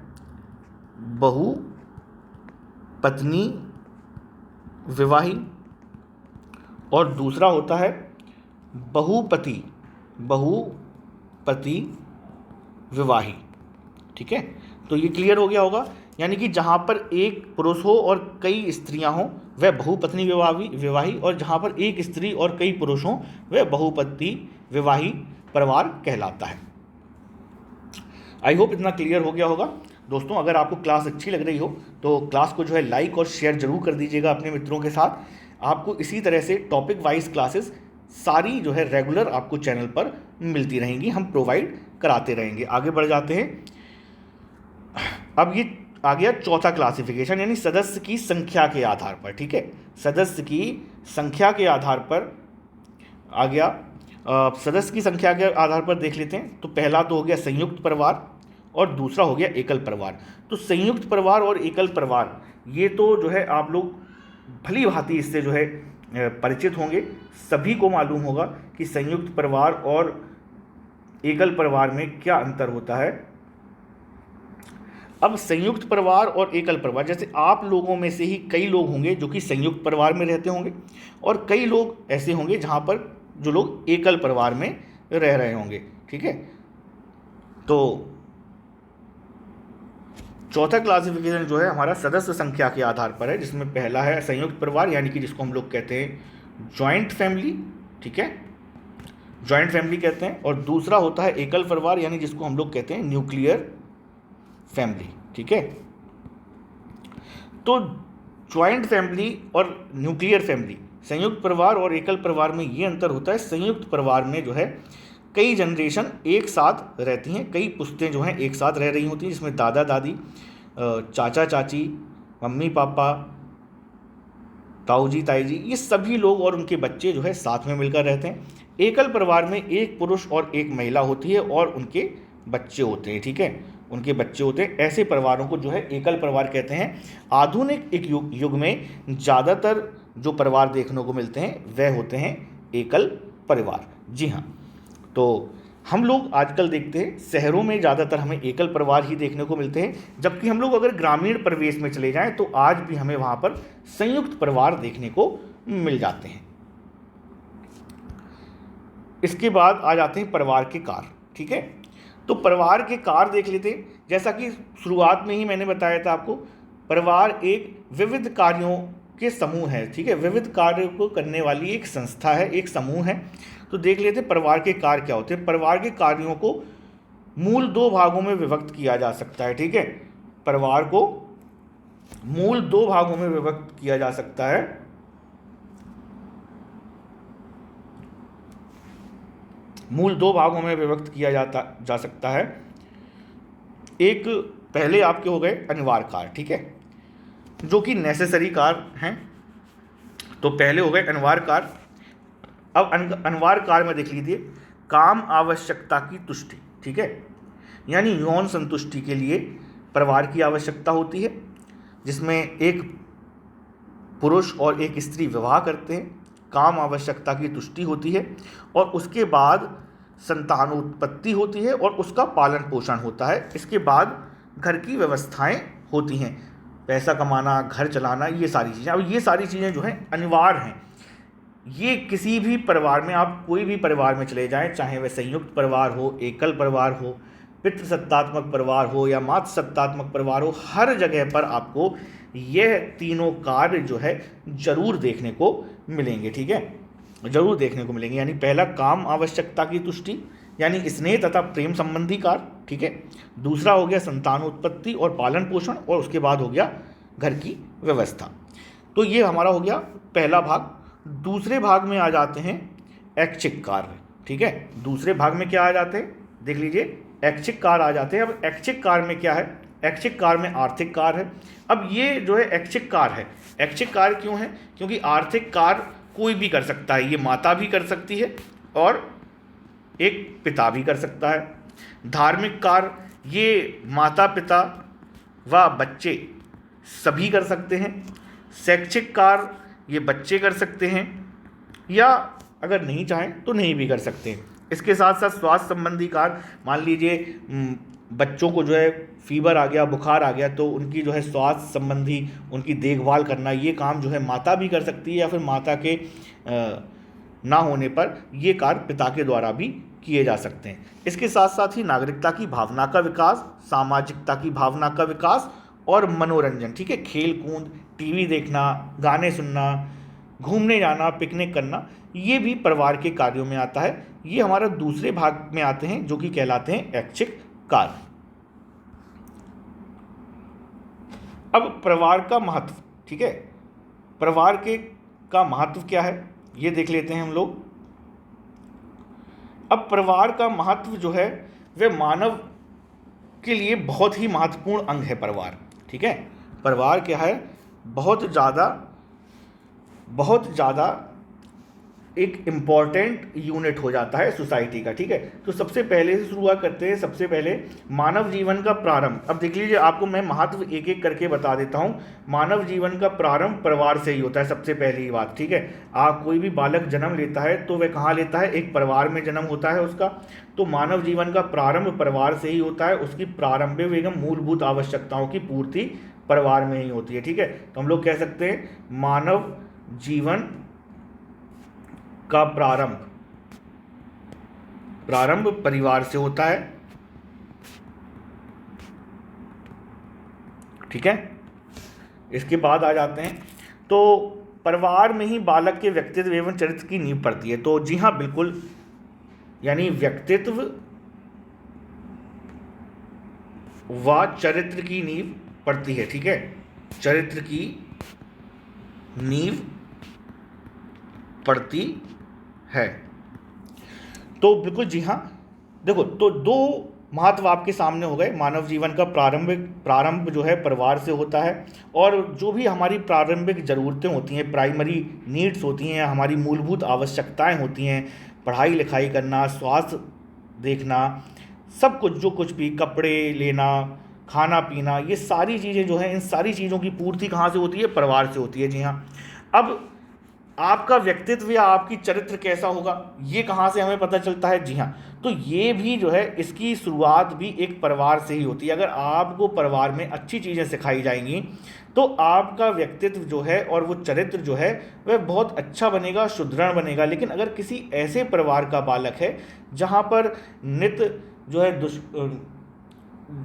बहुपत्नी विवाही और दूसरा होता है बहुपति बहुपति विवाही। ठीक है, तो ये क्लियर हो गया होगा। यानी कि जहाँ पर एक पुरुष हो और कई स्त्रियाँ हों वह बहुपत्नी विवाही, और जहाँ पर एक स्त्री और कई पुरुष हों वह बहुपति विवाही परिवार कहलाता है। आई होप इतना क्लियर हो गया होगा दोस्तों। अगर आपको क्लास अच्छी लग रही हो तो क्लास को जो है लाइक और शेयर जरूर कर दीजिएगा अपने मित्रों के साथ। आपको इसी तरह से टॉपिक वाइज क्लासेस सारी जो है रेगुलर आपको चैनल पर मिलती रहेंगी, हम प्रोवाइड कराते रहेंगे। आगे बढ़ जाते हैं। अब ये आ गया चौथा क्लासिफिकेशन, यानी सदस्य की संख्या के आधार पर। ठीक है, सदस्य की संख्या के आधार पर आ गया। सदस्य की संख्या के आधार पर देख लेते हैं। तो पहला तो हो गया संयुक्त परिवार और दूसरा हो गया एकल परिवार। तो संयुक्त परिवार और एकल परिवार ये तो जो है आप लोग भली भांति इससे जो है परिचित होंगे। सभी को मालूम होगा कि संयुक्त परिवार और एकल परिवार में क्या अंतर होता है। अब संयुक्त परिवार और एकल परिवार, जैसे आप लोगों में से ही कई लोग होंगे जो कि संयुक्त परिवार में रहते होंगे और कई लोग ऐसे होंगे जहाँ पर जो लोग एकल परिवार में रह रहे होंगे। ठीक है, तो चौथा क्लासिफिकेशन जो है हमारा सदस्य संख्या के आधार पर है, जिसमें पहला है संयुक्त परिवार, यानी कि जिसको हम लोग कहते हैं जॉइंट फैमिली। ठीक है, जॉइंट फैमिली कहते हैं। और दूसरा होता है एकल परिवार, यानी जिसको हम लोग कहते हैं न्यूक्लियर फैमिली। ठीक है, तो जॉइंट फैमिली और न्यूक्लियर फैमिली, संयुक्त परिवार और एकल परिवार में ये अंतर होता है। संयुक्त परिवार में जो है कई जनरेशन एक साथ रहती हैं, कई पुश्तें जो हैं एक साथ रह रही होती हैं, जिसमें दादा दादी, चाचा चाची, मम्मी पापा, ताऊ जी ताई जी, ये सभी लोग और उनके बच्चे जो है साथ में मिलकर रहते हैं। एकल परिवार में एक पुरुष और एक महिला होती है और उनके बच्चे होते हैं। ठीक है, उनके बच्चे होते हैं। ऐसे परिवारों को जो है एकल परिवार कहते हैं। आधुनिक एक युग में ज़्यादातर जो परिवार देखने को मिलते हैं वह होते हैं एकल परिवार। जी हाँ, तो हम लोग आजकल देखते हैं शहरों में ज़्यादातर हमें एकल परिवार ही देखने को मिलते हैं, जबकि हम लोग अगर ग्रामीण परिवेश में चले जाएं तो आज भी हमें वहाँ पर संयुक्त परिवार देखने को मिल जाते हैं। इसके बाद आ जाते हैं परिवार के कार्य। ठीक है, तो परिवार के कार्य देख लेते हैं। जैसा कि शुरुआत में ही मैंने बताया था आपको, परिवार एक विविध कार्यों के समूह है। ठीक है, विविध कार्य को करने वाली एक संस्था है, एक समूह है। तो देख लेते हैं परिवार के कार्य क्या होते हैं। परिवार के कार्यों को मूल दो भागों में विभक्त किया जा सकता है। ठीक है, परिवार को मूल दो भागों में विभक्त किया जा सकता है। मूल दो भागों में विभक्त किया जा सकता है। एक पहले आपके हो गए अनिवार्य कार्य। ठीक है, जो कि नेसेसरी कार्य हैं। तो पहले हो गए अनिवार्य कार्य। अब अनिवार्य कार्य में देख लीजिए, काम आवश्यकता की तुष्टि। ठीक है, यानी यौन संतुष्टि के लिए परिवार की आवश्यकता होती है, जिसमें एक पुरुष और एक स्त्री विवाह करते हैं, काम आवश्यकता की तुष्टि होती है और उसके बाद संतानोत्पत्ति होती है और उसका पालन पोषण होता है। इसके बाद घर की व्यवस्थाएं होती हैं, पैसा कमाना, घर चलाना, ये सारी चीज़ें। अब ये सारी चीज़ें जो हैं अनिवार्य हैं। ये किसी भी परिवार में, आप कोई भी परिवार में चले जाएं, चाहे वह संयुक्त परिवार हो, एकल परिवार हो, पितृसत्तात्मक परिवार हो या मातृसत्तात्मक परिवार हो, हर जगह पर आपको यह तीनों कार्य जो है जरूर देखने को मिलेंगे। ठीक है, जरूर देखने को मिलेंगे। यानी पहला काम आवश्यकता की तुष्टि, यानी स्नेह तथा प्रेम संबंधी कार्य। ठीक है, दूसरा हो गया संतानोत्पत्ति और पालन पोषण, और उसके बाद हो गया घर की व्यवस्था। तो ये हमारा हो गया पहला भाग। दूसरे भाग में आ जाते हैं ऐच्छिक कार्य। ठीक है, दूसरे भाग में क्या आ जाते हैं, देख लीजिए, ऐच्छिक कार्य आ जाते हैं। अब ऐच्छिक कार्य में क्या है, ऐच्छिक कार्य में आर्थिक कार्य है। अब ये जो है ऐच्छिक कार्य है। ऐच्छिक कार्य क्यों है, क्योंकि आर्थिक कार्य कोई भी कर सकता है। ये माता भी कर सकती है और एक पिता भी कर सकता है। धार्मिक कार्य ये माता पिता व बच्चे सभी कर सकते हैं। शैक्षिक कार्य ये बच्चे कर सकते हैं, या अगर नहीं चाहें तो नहीं भी कर सकते हैं। इसके साथ साथ स्वास्थ्य संबंधी कार्य, मान लीजिए बच्चों को जो है फीवर आ गया, बुखार आ गया, तो उनकी जो है स्वास्थ्य संबंधी उनकी देखभाल करना, ये काम जो है माता भी कर सकती है, या फिर माता के ना होने पर ये कार्य पिता के द्वारा भी किए जा सकते हैं। इसके साथ साथ ही नागरिकता की भावना का विकास, सामाजिकता की भावना का विकास और मनोरंजन, ठीक है, खेल कूद, टीवी देखना, गाने सुनना, घूमने जाना, पिकनिक करना, ये भी परिवार के कार्यों में आता है। ये हमारा दूसरे भाग में आते हैं जो कि कहलाते हैं ऐच्छिक कार्य। अब परिवार का महत्व, ठीक है, परिवार के का महत्व क्या है ये देख लेते हैं हम लोग। अब परिवार का महत्व जो है वह मानव के लिए बहुत ही महत्वपूर्ण अंग है परिवार, ठीक है। परिवार क्या है, बहुत ज़्यादा एक इम्पॉर्टेंट यूनिट हो जाता है सोसाइटी का, ठीक है। तो सबसे पहले से शुरुआत करते हैं। सबसे पहले मानव जीवन का प्रारंभ। अब देख लीजिए, आपको मैं महत्व एक एक करके बता देता हूँ। मानव जीवन का प्रारंभ परिवार से ही होता है, सबसे पहली बात, ठीक है। आप कोई भी बालक जन्म लेता है तो वह कहाँ लेता है, एक परिवार में जन्म होता है उसका। तो मानव जीवन का प्रारंभ परिवार से ही होता है। उसकी प्रारंभिक एवं मूलभूत आवश्यकताओं की पूर्ति परिवार में ही होती है, ठीक है। तो हम लोग कह सकते हैं मानव जीवन का प्रारंभ परिवार से होता है, ठीक है। इसके बाद आ जाते हैं, तो परिवार में ही बालक के व्यक्तित्व एवं चरित्र की नींव पड़ती है। तो जी हाँ, बिल्कुल, यानी व्यक्तित्व व चरित्र की नींव पड़ती है, ठीक है। चरित्र की नींव पड़ती है। तो बिल्कुल जी हाँ, देखो, तो दो महत्व आपके सामने हो गए। मानव जीवन का प्रारंभ जो है परिवार से होता है, और जो भी हमारी प्रारंभिक ज़रूरतें होती हैं, प्राइमरी नीड्स होती हैं, हमारी मूलभूत आवश्यकताएं होती हैं, पढ़ाई लिखाई करना, स्वास्थ्य देखना, सब कुछ, जो कुछ भी, कपड़े लेना, खाना पीना, ये सारी चीज़ें जो हैं, इन सारी चीज़ों की पूर्ति कहाँ से होती है, परिवार से होती है, जी हाँ। अब आपका व्यक्तित्व या आपकी चरित्र कैसा होगा, ये कहाँ से हमें पता चलता है, जी हाँ, तो ये भी जो है, इसकी शुरुआत भी एक परिवार से ही होती है। अगर आपको परिवार में अच्छी चीज़ें सिखाई जाएंगी तो आपका व्यक्तित्व जो है और वो चरित्र जो है वह बहुत अच्छा बनेगा, सुदृढ़ बनेगा। लेकिन अगर किसी ऐसे परिवार का बालक है जहाँ पर नित्य जो है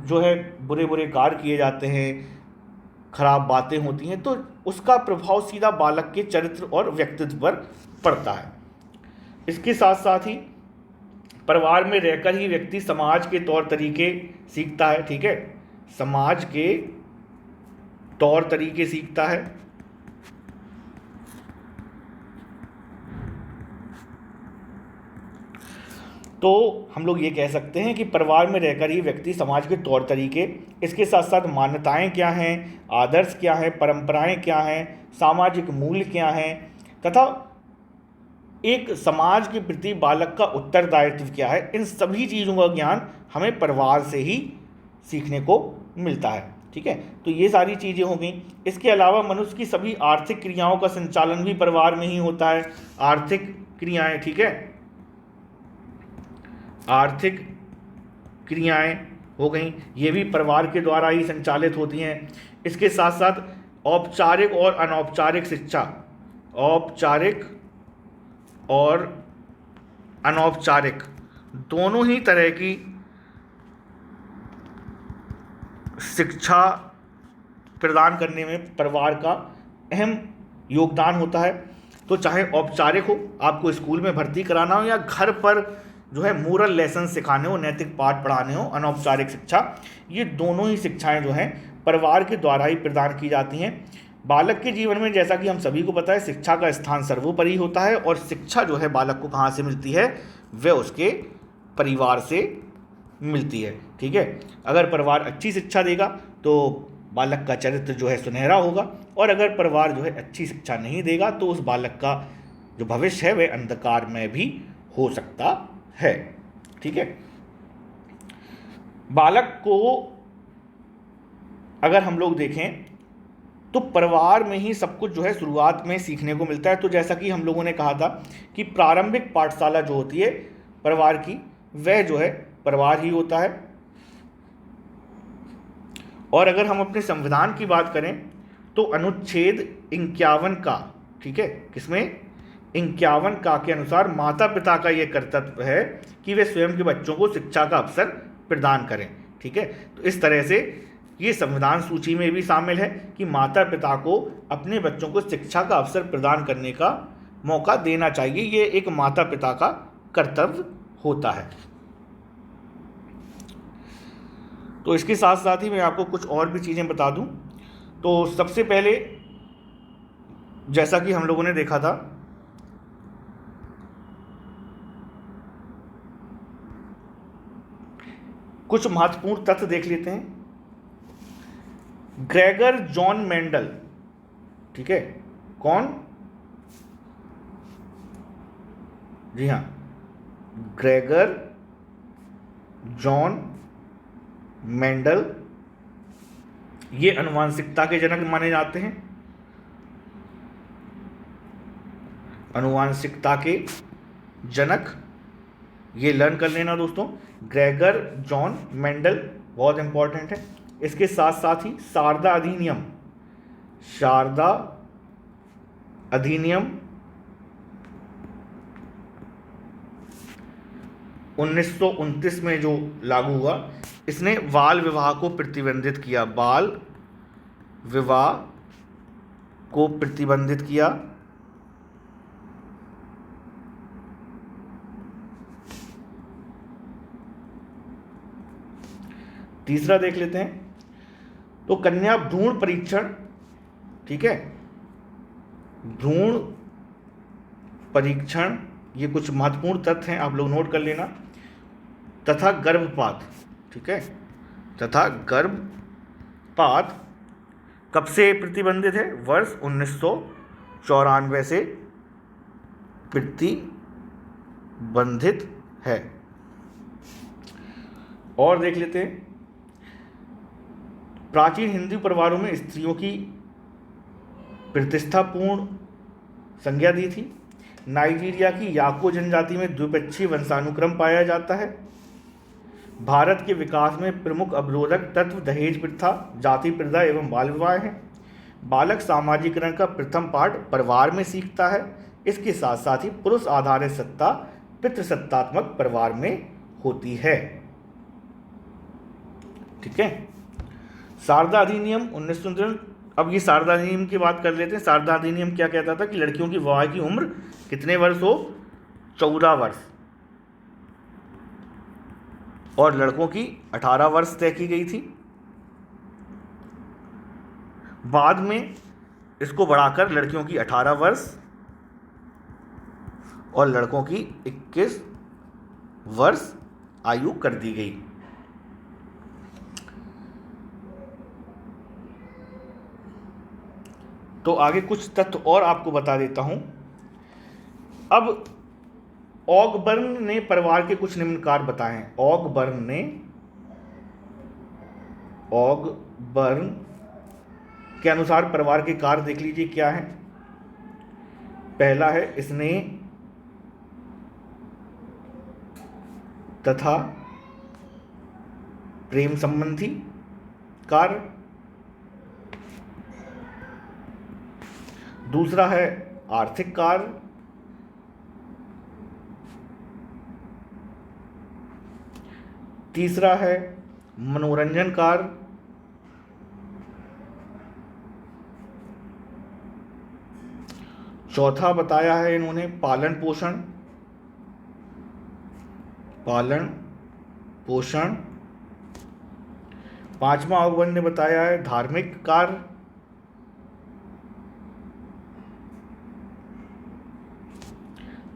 जो है बुरे बुरे कार्य किए जाते हैं, खराब बातें होती हैं, तो उसका प्रभाव सीधा बालक के चरित्र और व्यक्तित्व पर पड़ता है। इसके साथ साथ ही परिवार में रहकर ही व्यक्ति समाज के तौर तरीके सीखता है, ठीक है, समाज के तौर तरीके सीखता है। तो हम लोग ये कह सकते हैं कि परिवार में रहकर ही व्यक्ति समाज के तौर तरीके, इसके साथ साथ मान्यताएं क्या हैं, आदर्श क्या हैं, परंपराएं क्या हैं, सामाजिक मूल्य क्या हैं, तथा एक समाज के प्रति बालक का उत्तरदायित्व क्या है, इन सभी चीज़ों का ज्ञान हमें परिवार से ही सीखने को मिलता है, ठीक है। तो ये सारी चीज़ें हो गई। इसके अलावा मनुष्य की सभी आर्थिक क्रियाओं का संचालन भी परिवार में ही होता है। आर्थिक क्रियाएं, ठीक है, आर्थिक क्रियाएं हो गई, ये भी परिवार के द्वारा ही संचालित होती हैं। इसके साथ साथ औपचारिक और अनौपचारिक शिक्षा, औपचारिक और अनौपचारिक दोनों ही तरह की शिक्षा प्रदान करने में परिवार का अहम योगदान होता है। तो चाहे औपचारिक हो, आपको स्कूल में भर्ती कराना हो, या घर पर जो है मोरल लेसन सिखाने हो, नैतिक पाठ पढ़ाने हो, अनौपचारिक शिक्षा, ये दोनों ही शिक्षाएं जो हैं परिवार के द्वारा ही प्रदान की जाती हैं। बालक के जीवन में, जैसा कि हम सभी को पता है, शिक्षा का स्थान सर्वोपरि होता है, और शिक्षा जो है बालक को कहाँ से मिलती है, वह उसके परिवार से मिलती है, ठीक है। अगर परिवार अच्छी शिक्षा देगा तो बालक का चरित्र जो है सुनहरा होगा, और अगर परिवार जो है अच्छी शिक्षा नहीं देगा तो उस बालक का जो भविष्य है वह अंधकार में भी हो सकता है, ठीक है। बालक को अगर हम लोग देखें तो परिवार में ही सब कुछ जो है शुरुआत में सीखने को मिलता है। तो जैसा कि हम लोगों ने कहा था कि प्रारंभिक पाठशाला जो होती है परिवार की, वह जो है परिवार ही होता है। और अगर हम अपने संविधान की बात करें तो अनुच्छेद 51 का, ठीक है, किसमें, 51 का के अनुसार माता पिता का यह कर्तव्य है कि वे स्वयं के बच्चों को शिक्षा का अवसर प्रदान करें। ठीक है, तो इस तरह से ये संविधान सूची में भी शामिल है कि माता पिता को अपने बच्चों को शिक्षा का अवसर प्रदान करने का मौका देना चाहिए। ये एक माता पिता का कर्तव्य होता है। तो इसके साथ साथ ही मैं आपको कुछ और भी चीज़ें बता दूं। तो सबसे पहले जैसा कि हम लोगों ने देखा था, कुछ महत्वपूर्ण तथ्य देख लेते हैं। ग्रेगर जॉन मेंडल, ठीक है, कौन? जी हाँ, ग्रेगर जॉन मेंडल, ये आनुवांशिकता के जनक माने जाते हैं। आनुवांशिकता के जनक, ये लर्न कर लेना दोस्तों। ग्रेगर जॉन मेंडल बहुत इंपॉर्टेंट है। इसके साथ साथ ही शारदा अधिनियम, शारदा अधिनियम 1929 में जो लागू हुआ, इसने बाल विवाह को प्रतिबंधित किया। बाल विवाह को प्रतिबंधित किया। तीसरा देख लेते हैं, तो कन्या भ्रूण परीक्षण, ठीक है, भ्रूण परीक्षण, ये कुछ महत्वपूर्ण तथ्य हैं, आप लोग नोट कर लेना। तथा गर्भपात, ठीक है, तथा गर्भपात कब से प्रतिबंधित है? वर्ष 1994 से प्रतिबंधित है। और देख लेते हैं, प्राचीन हिंदू परिवारों में स्त्रियों की प्रतिष्ठापूर्ण संज्ञा दी थी। नाइजीरिया की याको जनजाति में द्विपक्षीय वंशानुक्रम पाया जाता है। भारत के विकास में प्रमुख अवरोधक तत्व दहेज प्रथा, जाति प्रथा एवं बाल विवाह हैं। बालक सामाजिकरण का प्रथम पाठ परिवार में सीखता है। इसके साथ साथ ही पुरुष आधारित सत्ता पितृसत्तात्मक परिवार में होती है। ठीक है, शारदा अधिनियम 1959। अब ये शारदा अधिनियम की बात कर लेते हैं। शारदा अधिनियम क्या कहता था कि लड़कियों की विवाह की उम्र कितने वर्ष हो? 14 वर्ष, और लड़कों की 18 वर्ष तय की गई थी। बाद में इसको बढ़ाकर लड़कियों की 18 वर्ष और लड़कों की 21 वर्ष आयु कर दी गई। तो आगे कुछ तथ्य और आपको बता देता हूं। अब ऑगबर्न ने परिवार के कुछ निम्न कार्य बताए हैं। ऑगबर्न के अनुसार परिवार के कार्य देख लीजिए क्या है। पहला है स्नेह तथा प्रेम संबंधी कार्य। दूसरा है आर्थिक कार्य। तीसरा है मनोरंजन कार्य। चौथा बताया है इन्होंने पालन पोषण। पांचवा ऑगबर्न ने बताया है धार्मिक कार्य।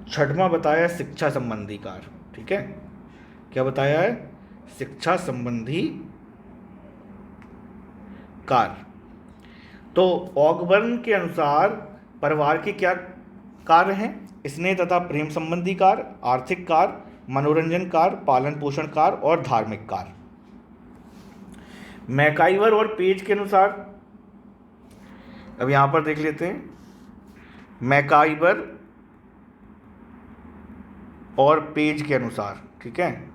छठवां बताया है शिक्षा संबंधी कार्य। ठीक है, क्या बताया है? शिक्षा संबंधी कार्य। तो ऑगबर्न के अनुसार परिवार के क्या कार्य हैं? स्नेह तथा प्रेम संबंधी कार्य, आर्थिक कार्य, मनोरंजन कार्य, पालन पोषण कार्य और धार्मिक कार्य। मैकाइवर और पेज के अनुसार, अब यहां पर देख लेते हैं, मैकाइवर और पेज के अनुसार, ठीक है,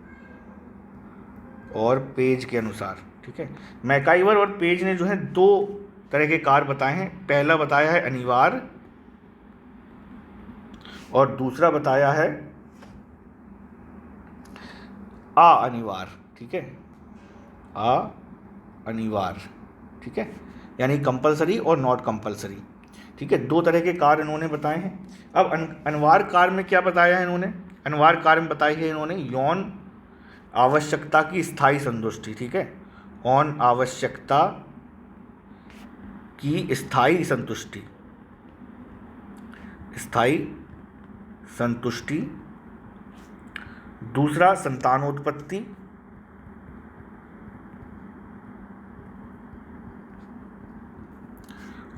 और पेज के अनुसार, ठीक है, मैकाइवर और पेज ने जो है दो तरह के कार्य बताए हैं। पहला बताया है अनिवार्य और दूसरा बताया है अनिवार्य, ठीक है, अनिवार्य, ठीक है, यानी कंपलसरी और नॉट कंपलसरी, ठीक है। दो तरह के कार्य इन्होंने बताए हैं। अब अनिवार्य कार्य में क्या बताया है इन्होंने? अनिवार्य कार्य में बताई है इन्होंने यौन आवश्यकता की स्थायी संतुष्टि, ठीक है, यौन आवश्यकता की स्थायी संतुष्टि, स्थायी संतुष्टि। दूसरा संतानोत्पत्ति,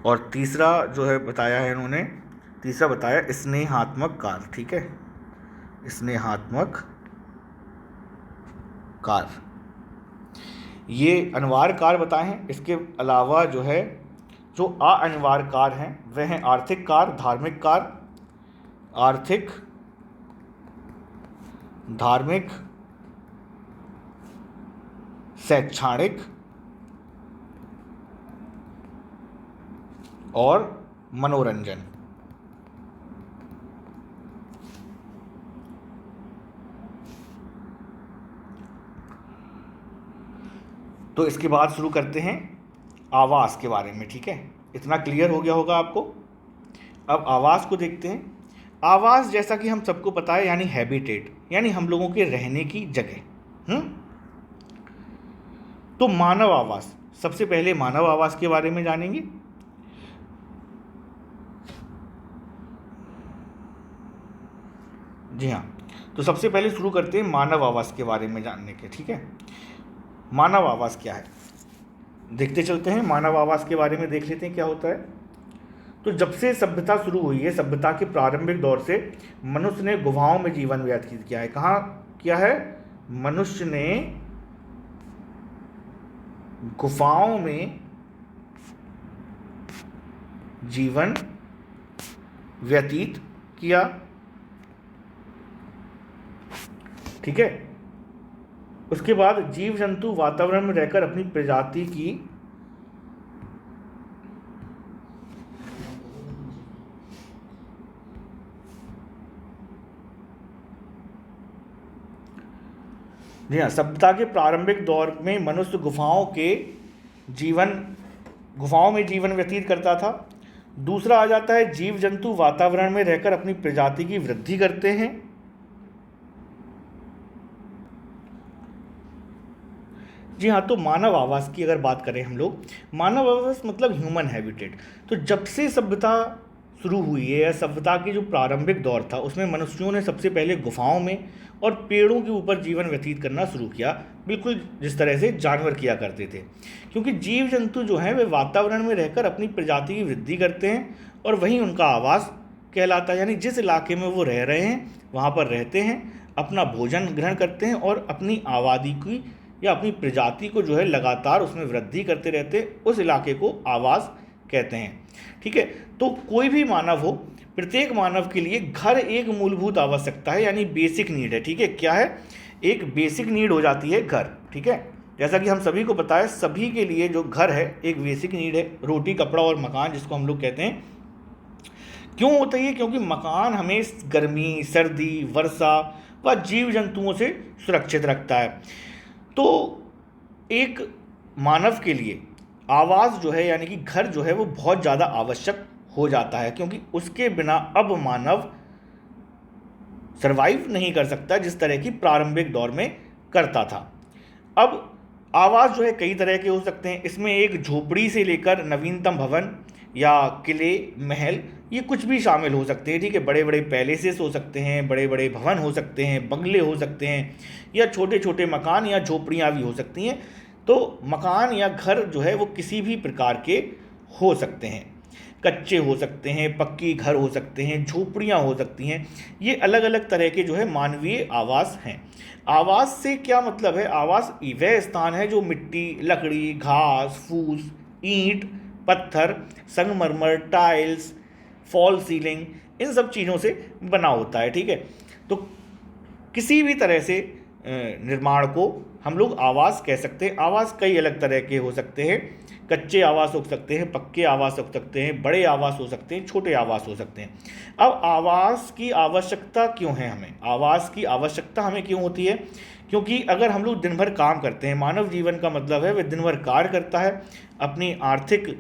और तीसरा जो है बताया है इन्होंने, तीसरा बताया स्नेहात्मक कार्य, ठीक है, स्नेहात्मक कार्य। ये अनिवार्य कार्य बताए हैं। इसके अलावा जो है जो अनिवार्य कार्य हैं वह हैं आर्थिक कार्य, धार्मिक कार्य, आर्थिक, धार्मिक, शैक्षणिक और मनोरंजन। तो इसके बाद शुरू करते हैं आवास के बारे में, ठीक है। इतना क्लियर हो गया होगा आपको। अब आवास को देखते हैं। आवास जैसा कि हम सबको पता है यानी हैबिटेट, यानी हम लोगों के रहने की जगह। तो मानव आवास, सबसे पहले मानव आवास के बारे में जानेंगे। जी हाँ, तो सबसे पहले शुरू करते हैं मानव आवास के बारे में जानने के, ठीक है। मानव आवास क्या है देखते चलते हैं। मानव आवास के बारे में देख लेते हैं क्या होता है। तो जब से सभ्यता शुरू हुई है, सभ्यता के प्रारंभिक दौर से मनुष्य ने गुफाओं में जीवन व्यतीत किया है। कहाँ किया है? मनुष्य ने गुफाओं में जीवन व्यतीत किया, ठीक है। उसके बाद जीव जंतु वातावरण में रहकर अपनी प्रजाति की जी हाँ, सभ्यता के प्रारंभिक दौर में मनुष्य गुफाओं में जीवन व्यतीत करता था। दूसरा आ जाता है जीव जंतु वातावरण में रहकर अपनी प्रजाति की वृद्धि करते हैं। जी हाँ, तो मानव आवास की अगर बात करें हम लोग, मानव आवास मतलब ह्यूमन हैबिटेट। तो जब से सभ्यता शुरू हुई है या सभ्यता की जो प्रारंभिक दौर था उसमें मनुष्यों ने सबसे पहले गुफाओं में और पेड़ों के ऊपर जीवन व्यतीत करना शुरू किया, बिल्कुल जिस तरह से जानवर किया करते थे। क्योंकि जीव जंतु जो हैं वे वातावरण में रहकर अपनी प्रजाति की वृद्धि करते हैं और वहीं उनका आवास कहलाता है। यानी जिस इलाके में वो रह रहे हैं वहाँ पर रहते हैं, अपना भोजन ग्रहण करते हैं और अपनी आबादी की या अपनी प्रजाति को जो है लगातार उसमें वृद्धि करते रहते हैं। उस इलाके को आवास कहते हैं, ठीक है। तो कोई भी मानव हो, प्रत्येक मानव के लिए घर एक मूलभूत आवश्यकता है, यानी बेसिक नीड है, ठीक है। क्या है? एक बेसिक नीड हो जाती है घर, ठीक है। जैसा कि हम सभी को पता है, सभी के लिए जो घर है एक बेसिक नीड है, रोटी कपड़ा और मकान जिसको हम लोग कहते हैं। क्यों होता है? क्योंकि मकान हमें गर्मी, सर्दी, वर्षा व जीव जंतुओं से सुरक्षित रखता है। तो एक मानव के लिए आवास जो है यानी कि घर जो है वो बहुत ज़्यादा आवश्यक हो जाता है, क्योंकि उसके बिना अब मानव सरवाइव नहीं कर सकता जिस तरह की प्रारंभिक दौर में करता था। अब आवास जो है कई तरह के हो सकते हैं। इसमें एक झोपड़ी से लेकर नवीनतम भवन या किले, महल, ये कुछ भी शामिल हो सकते हैं, ठीक है। बड़े बड़े पैलेसेस हो सकते हैं, बड़े बड़े भवन हो सकते हैं, बंगले हो सकते हैं, या छोटे छोटे मकान या झोपड़ियाँ भी हो सकती हैं। तो मकान या घर जो है वो किसी भी प्रकार के हो सकते हैं, कच्चे हो सकते हैं, पक्की घर हो सकते हैं, झोपड़ियाँ हो सकती हैं। ये अलग अलग तरह के जो है मानवीय आवास हैं। आवास से क्या मतलब है? आवास वह स्थान है जो मिट्टी, लकड़ी, घास फूस, ईंट, पत्थर, संगमरमर, टाइल्स, फॉल सीलिंग, इन सब चीज़ों से बना होता है, ठीक है। तो किसी भी तरह से निर्माण को हम लोग आवास कह सकते हैं। आवास कई अलग तरह के हो सकते हैं, कच्चे आवास हो सकते हैं, पक्के आवास हो सकते हैं, बड़े आवास हो सकते हैं, छोटे आवास हो सकते हैं। अब आवास की आवश्यकता क्यों है हमें? आवास की आवश्यकता हमें क्यों होती है? क्योंकि अगर हम लोग दिन भर काम करते हैं, मानव जीवन का मतलब है वह दिन भर कार्य करता है, अपनी आर्थिक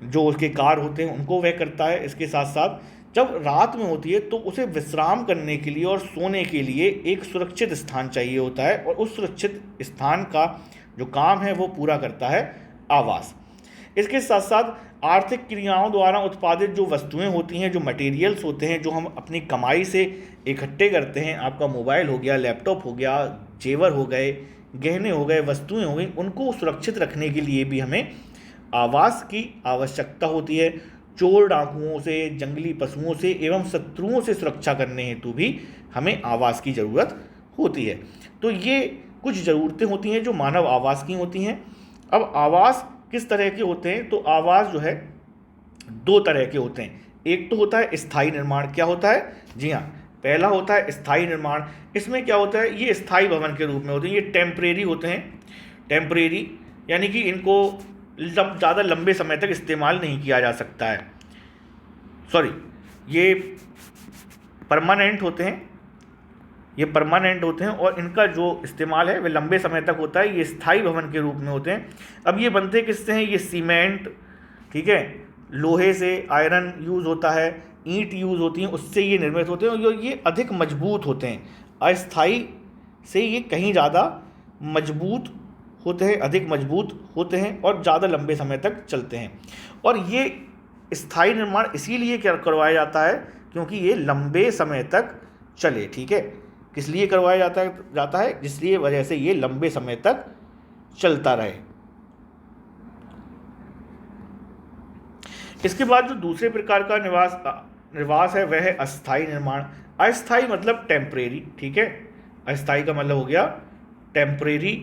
जो उसके कार्य होते हैं उनको वह करता है। इसके साथ साथ जब रात में होती है तो उसे विश्राम करने के लिए और सोने के लिए एक सुरक्षित स्थान चाहिए होता है, और उस सुरक्षित स्थान का जो काम है वो पूरा करता है आवास। इसके साथ साथ आर्थिक क्रियाओं द्वारा उत्पादित जो वस्तुएं होती हैं, जो मटेरियल्स होते हैं, जो हम अपनी कमाई से इकट्ठे करते हैं, आपका मोबाइल हो गया, लैपटॉप हो गया, जेवर हो गए, गहने हो गए, वस्तुएं हो गई, उनको सुरक्षित रखने के लिए भी हमें आवास की आवश्यकता होती है। चोर डाकुओं से, जंगली पशुओं से एवं शत्रुओं से सुरक्षा करने हेतु भी हमें आवास की ज़रूरत होती है। तो ये कुछ ज़रूरतें होती हैं जो मानव आवास की होती हैं। अब आवास किस तरह के होते हैं? तो आवास जो है दो तरह के होते हैं। एक तो होता है स्थायी निर्माण। क्या होता है? जी हाँ, पहला होता है स्थायी निर्माण। इसमें क्या होता है? ये स्थायी भवन के रूप में होते हैं, ये टेम्परेरी होते हैं। टेम्परेरी यानी कि इनको ज़्यादा लंबे समय तक इस्तेमाल नहीं किया जा सकता है। सॉरी, ये परमानेंट होते हैं, ये परमानेंट होते हैं और इनका जो इस्तेमाल है वह लंबे समय तक होता है। ये स्थायी भवन के रूप में होते हैं। अब ये बनते किससे हैं? ये सीमेंट, ठीक है, लोहे से, आयरन यूज़ होता है, ईंट यूज़ होती हैं, उससे ये निर्मित होते हैं और ये अधिक मजबूत होते हैं। अस्थायी से ये कहीं ज़्यादा मजबूत होते हैं, अधिक मजबूत होते हैं और ज़्यादा लंबे समय तक चलते हैं। और ये स्थायी निर्माण इसीलिए करवाया जाता है क्योंकि ये लंबे समय तक चले। ठीक है, किस लिए करवाया जाता है? जिसलिए वजह से ये लंबे समय तक चलता रहे। इसके बाद जो दूसरे प्रकार का निवास है वह है अस्थायी निर्माण। अस्थायी मतलब टेम्परेरी। ठीक है, अस्थायी का मतलब हो गया टेम्परेरी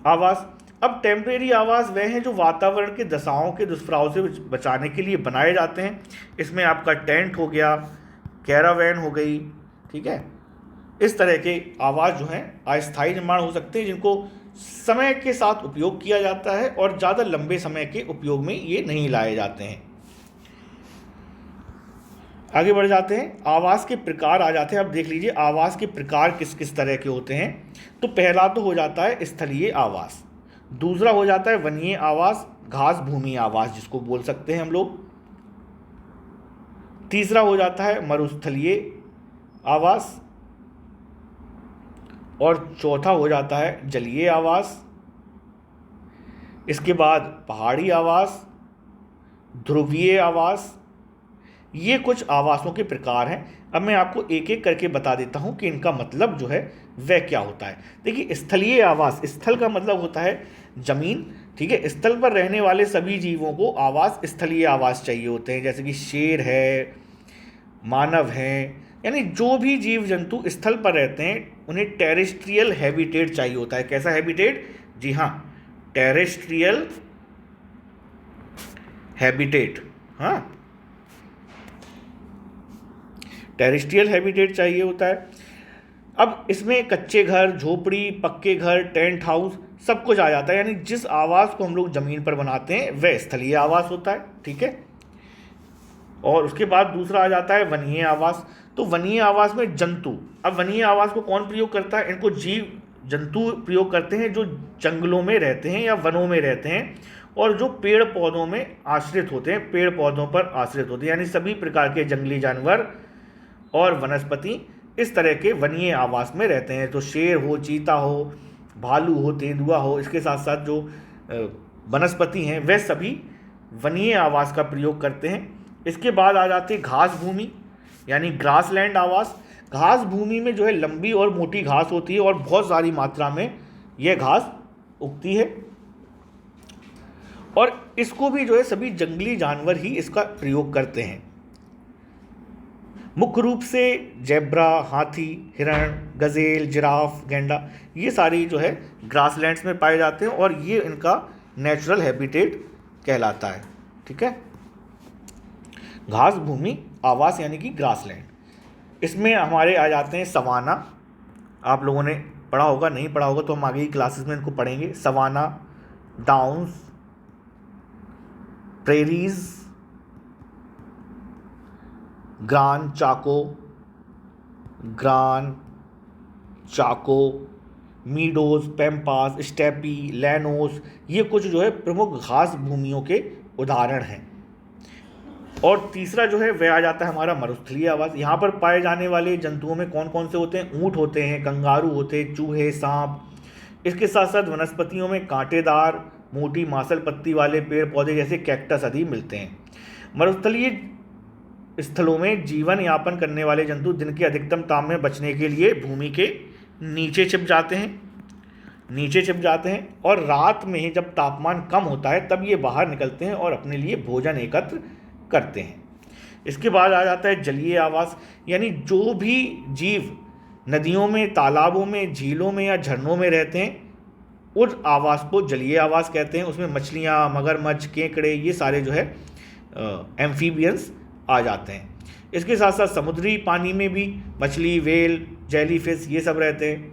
आवास। अब टेम्परेरी आवास वह हैं जो वातावरण के दशाओं के दुष्प्रभाव से बचाने के लिए बनाए जाते हैं। इसमें आपका टेंट हो गया, कैरावैन हो गई, ठीक है, इस तरह के आवास जो हैं अस्थायी निर्माण हो सकते हैं, जिनको समय के साथ उपयोग किया जाता है और ज़्यादा लंबे समय के उपयोग में ये नहीं लाए जाते हैं। आगे बढ़ जाते हैं, आवास के प्रकार आ जाते हैं। अब देख लीजिए आवास के प्रकार किस किस तरह के होते हैं। तो पहला तो हो जाता है स्थलीय आवास, दूसरा हो जाता है वनीय आवास, घास भूमि आवास जिसको बोल सकते हैं हम लोग, तीसरा हो जाता है मरुस्थलीय आवास, और चौथा हो जाता है जलीय आवास। इसके बाद पहाड़ी आवास, ध्रुवीय आवास। ये कुछ आवासों के प्रकार हैं। अब मैं आपको एक एक करके बता देता हूं कि इनका मतलब जो है वह क्या होता है। देखिए, स्थलीय आवास, स्थल का मतलब होता है जमीन, ठीक है। स्थल पर रहने वाले सभी जीवों को आवास, स्थलीय आवास चाहिए होते हैं, जैसे कि शेर है, मानव हैं, यानी जो भी जीव जंतु स्थल पर रहते हैं उन्हें टेरेस्ट्रियल हैबिटेट चाहिए होता है। कैसा हैबिटेट? जी हाँ, टेरेस्ट्रियल हैबिटेट। हाँ, टेरेस्ट्रियल हैबिटेट चाहिए होता है। अब इसमें कच्चे घर, झोपड़ी, पक्के घर, टेंट हाउस सब कुछ आ जाता है। यानी जिस आवास को हम लोग ज़मीन पर बनाते हैं वह स्थलीय आवास होता है, ठीक है। और उसके बाद दूसरा आ जाता है वनीय आवास। तो वनीय आवास में जंतु, अब वनीय आवास को कौन प्रयोग करता है? इनको जीव जंतु प्रयोग करते हैं जो जंगलों में रहते हैं या वनों में रहते हैं और जो पेड़ पौधों में आश्रित होते हैं, पेड़ पौधों पर आश्रित होते हैं, यानी सभी प्रकार के जंगली जानवर और वनस्पति इस तरह के वनीय आवास में रहते हैं। तो शेर हो, चीता हो, भालू हो, तेंदुआ हो, इसके साथ साथ जो वनस्पति हैं वह सभी वनीय आवास का प्रयोग करते हैं। इसके बाद आ जाती है घास भूमि, यानी ग्रासलैंड आवास। घास भूमि में जो है लंबी और मोटी घास होती है और बहुत सारी मात्रा में यह घास उगती है, और इसको भी जो है सभी जंगली जानवर ही इसका प्रयोग करते हैं। मुख्य रूप से जेब्रा, हाथी, हिरण, गजेल, जिराफ, गैंडा, ये सारी जो है ग्रासलैंड्स में पाए जाते हैं और ये इनका नेचुरल हैबिटेट कहलाता है, ठीक है। घास भूमि आवास यानी कि ग्रासलैंड। इसमें हमारे आ जाते हैं सवाना। आप लोगों ने पढ़ा होगा, नहीं पढ़ा होगा तो हम आगे की क्लासेस में इनको पढ़ेंगे। सवाना, डाउन्स, प्रेरीज, ग्रान चाको, ग्रान चाको, मीडोज, पैम्पास, स्टेपी, लैनोस, ये कुछ जो है प्रमुख घास भूमियों के उदाहरण हैं। और तीसरा जो है वह आ जाता है हमारा मरुस्थलीय आवास। यहाँ पर पाए जाने वाले जंतुओं में कौन कौन से होते हैं? ऊँट होते हैं, कंगारू होते हैं, चूहे, सांप। इसके साथ साथ वनस्पतियों में कांटेदार, मोटी मांसल पत्ती वाले पेड़ पौधे जैसे कैक्टस आदि मिलते हैं। मरुस्थलीय स्थलों में जीवन यापन करने वाले जंतु दिन के अधिकतम ताप में बचने के लिए भूमि के नीचे छिप जाते हैं और रात में जब तापमान कम होता है तब ये बाहर निकलते हैं और अपने लिए भोजन एकत्र करते हैं। इसके बाद आ जाता है जलीय आवास, यानी जो भी जीव नदियों में, तालाबों में, झीलों में या झरनों में रहते हैं उस आवास को जलीय आवास कहते हैं। उसमें मछलियाँ, मगरमच्छ, केकड़े, ये सारे जो है एम्फीबियंस आ जाते हैं। इसके साथ साथ समुद्री पानी में भी मछली, व्हेल, जेलीफिश, ये सब रहते हैं।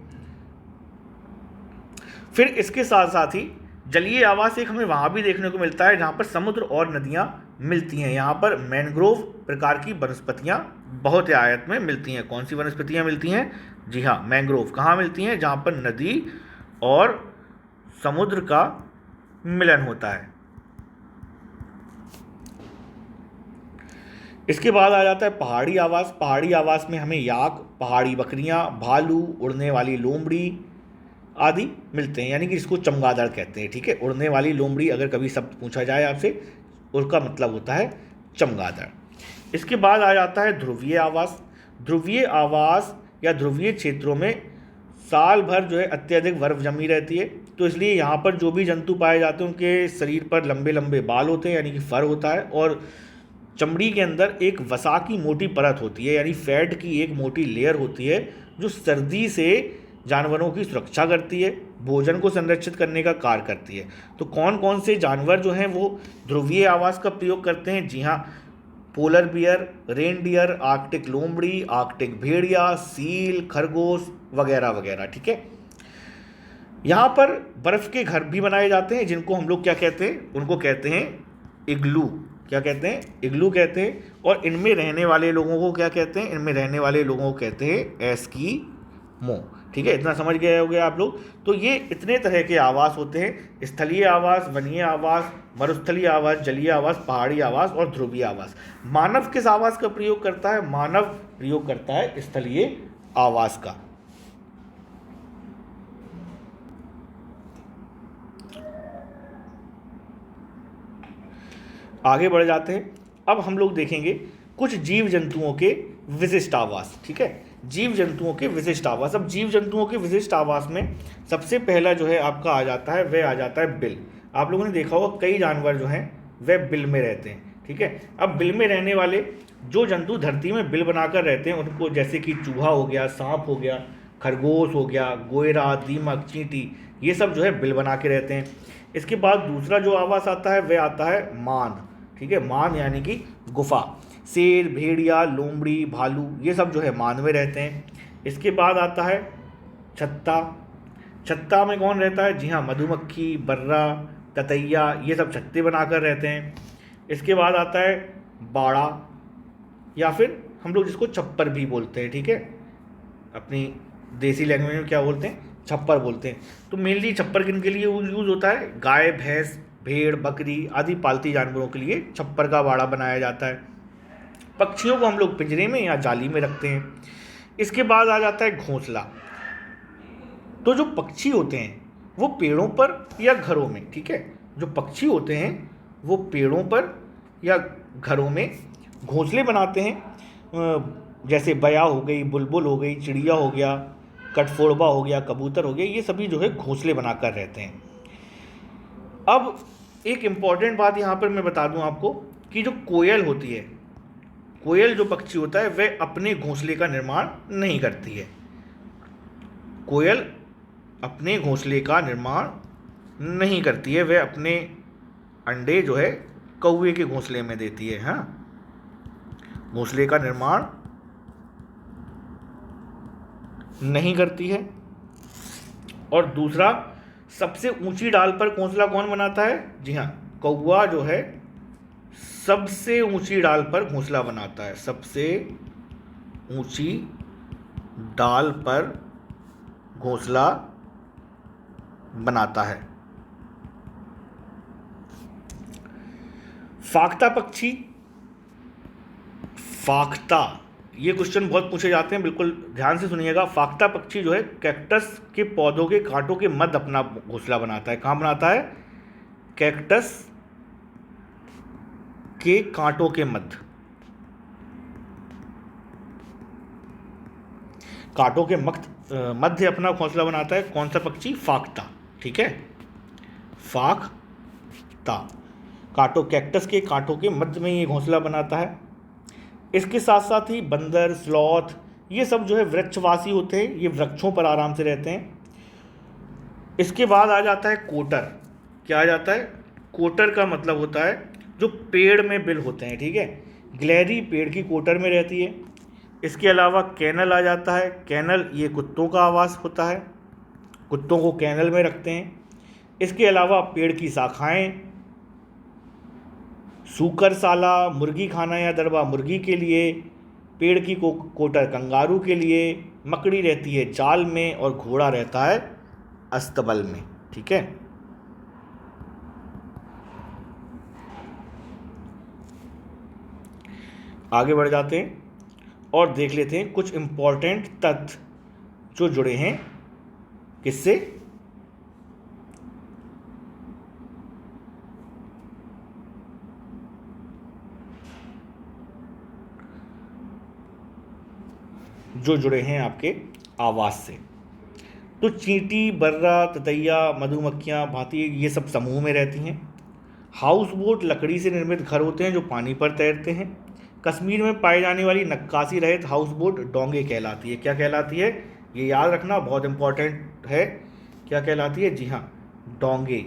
फिर इसके साथ साथ ही जलीय आवास एक हमें वहाँ भी देखने को मिलता है जहाँ पर समुद्र और नदियाँ मिलती हैं। यहाँ पर मैंग्रोव प्रकार की वनस्पतियाँ बहुत आयत में मिलती हैं। कौन सी वनस्पतियाँ मिलती हैं? जी हाँ, मैंग्रोव। कहाँ मिलती हैं? जहाँ पर नदी और समुद्र का मिलन होता है। इसके बाद आ जाता है पहाड़ी आवास। पहाड़ी आवास में हमें याक, पहाड़ी बकरियाँ, भालू, उड़ने वाली लोमड़ी आदि मिलते हैं, यानी कि इसको चमगादड़ कहते हैं। ठीक है, उड़ने वाली लोमड़ी अगर कभी शब्द पूछा जाए आपसे, उसका मतलब होता है चमगादड़। इसके बाद आ जाता है ध्रुवीय आवास। ध्रुवीय आवास या ध्रुवीय क्षेत्रों में साल भर जो है अत्यधिक बर्फ जमी रहती है, तो इसलिए यहाँ पर जो भी जंतु पाए जाते हैं उनके शरीर पर लंबे लंबे बाल होते हैं, यानी कि फर होता है, और चमड़ी के अंदर एक वसा की मोटी परत होती है, यानी फैट की एक मोटी लेयर होती है जो सर्दी से जानवरों की सुरक्षा करती है, भोजन को संरक्षित करने का कार्य करती है। तो कौन कौन से जानवर जो हैं वो ध्रुवीय आवास का प्रयोग करते हैं? जी हाँ, पोलर बियर, रेनडियर, आर्कटिक लोमड़ी, आर्कटिक भेड़िया, सील, खरगोश वगैरह वगैरह। ठीक है, यहाँ पर बर्फ़ के घर भी बनाए जाते हैं जिनको हम लोग क्या कहते हैं? उनको कहते हैं इग्लू। क्या कहते हैं? इग्लू कहते हैं। और इनमें रहने वाले लोगों को क्या कहते हैं? इनमें रहने वाले लोगों को कहते हैं एस्कीमो। ठीक है, इतना समझ गए होंगे आप लोग। तो ये इतने तरह के आवास होते हैं: स्थलीय आवास, वनीय आवास, मरुस्थलीय आवास, जलीय आवास, पहाड़ी आवास और ध्रुवीय आवास। मानव किस आवास का प्रयोग करता है? मानव प्रयोग करता है स्थलीय आवास का। आगे बढ़ जाते हैं। अब हम लोग देखेंगे कुछ जीव जंतुओं के विशिष्ट आवास। ठीक है, जीव जंतुओं के विशिष्ट आवास। अब जीव जंतुओं के विशिष्ट आवास में सबसे पहला जो है आपका आ जाता है, वह आ जाता है बिल। आप लोगों ने देखा होगा कई जानवर जो हैं वह बिल में रहते हैं। ठीक है, अब बिल में रहने वाले जो जंतु धरती में बिल बनाकर रहते हैं उनको, जैसे कि चूहा हो गया, सांप हो गया, खरगोश हो गया, गोयरा, दीमक, चींटी, ये सब जो है बिल बना के रहते हैं। इसके बाद दूसरा जो आवास आता है वह आता है मान। ठीक है, मान यानी कि गुफा। शेर, भेड़िया, लोमड़ी, भालू, ये सब जो है मान में रहते हैं। इसके बाद आता है छत्ता। छत्ता में कौन रहता है? जी हाँ, मधुमक्खी, बर्रा, ततैया, ये सब छत्ते बनाकर रहते हैं। इसके बाद आता है बाड़ा, या फिर हम लोग जिसको छप्पर भी बोलते हैं। ठीक है, अपनी देसी लैंग्वेज में क्या बोलते हैं? छप्पर बोलते हैं। तो मेनली छप्पर किन के लिए यूज़ होता है? गाय, भैंस, भेड़, बकरी आदि पालती जानवरों के लिए छप्पर का बाड़ा बनाया जाता है। पक्षियों को हम लोग पिंजरे में या जाली में रखते हैं। इसके बाद आ जाता है घोंसला। तो जो पक्षी होते हैं वो पेड़ों पर या घरों में, ठीक है, जो पक्षी होते हैं वो पेड़ों पर या घरों में घोंसले बनाते हैं। जैसे बया हो गई, बुलबुल हो गई, चिड़िया हो गया, कटफोड़वा हो गया, कबूतर हो गया, ये सभी जो है घोंसले बनाकर रहते हैं। अब एक इम्पॉर्टेंट बात यहाँ पर मैं बता दूँ आपको कि जो कोयल होती है, कोयल जो पक्षी होता है वह अपने घोंसले का निर्माण नहीं करती है। कोयल अपने घोंसले का निर्माण नहीं करती है, वह अपने अंडे जो है कौवे के घोंसले में देती है। हाँ, घोंसले का निर्माण नहीं करती है। और दूसरा, सबसे ऊंची डाल पर घोंसला कौन बनाता है? जी हाँ, कौवा जो है सबसे ऊंची डाल पर घोंसला बनाता है, सबसे ऊंची डाल पर घोंसला बनाता है। फाख्ता पक्षी, फाख्ता, ये क्वेश्चन बहुत पूछे जाते हैं, बिल्कुल ध्यान से सुनिएगा। फाख्ता पक्षी जो है कैक्टस के पौधों के कांटों के मध्य अपना घोंसला बनाता है। कहाँ बनाता है? कैक्टस के कांटों के मध्य, कांटों के मध्य अपना घोंसला बनाता है। कौन सा पक्षी? फाख्ता। ठीक है, फाख्ता कांटों, कैक्टस के कांटों के मध्य में ये घोंसला बनाता है। इसके साथ साथ ही बंदर, स्लॉथ, ये सब जो है वृक्षवासी होते हैं, ये वृक्षों पर आराम से रहते हैं। इसके बाद आ जाता है कोटर। क्या आ जाता है? कोटर का मतलब होता है जो पेड़ में बिल होते हैं। ठीक है, गिलहरी पेड़ की कोटर में रहती है। इसके अलावा कैनल आ जाता है। कैनल ये कुत्तों का आवास होता है, कुत्तों को कैनल में रखते हैं। इसके अलावा पेड़ की शाखाएं, सूकरसाला मुर्गी खाना या दरबा मुर्गी के लिए, पेड़ की कोटर कंगारू के लिए, मकड़ी रहती है जाल में और घोड़ा रहता है अस्तबल में। ठीक है, आगे बढ़ जाते हैं और देख लेते हैं कुछ इंपॉर्टेंट तथ्य जो जुड़े हैं किससे? जो जुड़े हैं आपके आवास से। तो चींटी, बर्रा, ततैया, मधुमक्खियाँ, भांति ये सब समूह में रहती हैं। हाउस बोट लकड़ी से निर्मित घर होते हैं जो पानी पर तैरते हैं। कश्मीर में पाई जाने वाली नक्काशी रहित हाउस बोट डोंगे कहलाती है। क्या कहलाती है? ये याद रखना, बहुत इंपॉर्टेंट है। क्या कहलाती है? जी हाँ, डोंगे।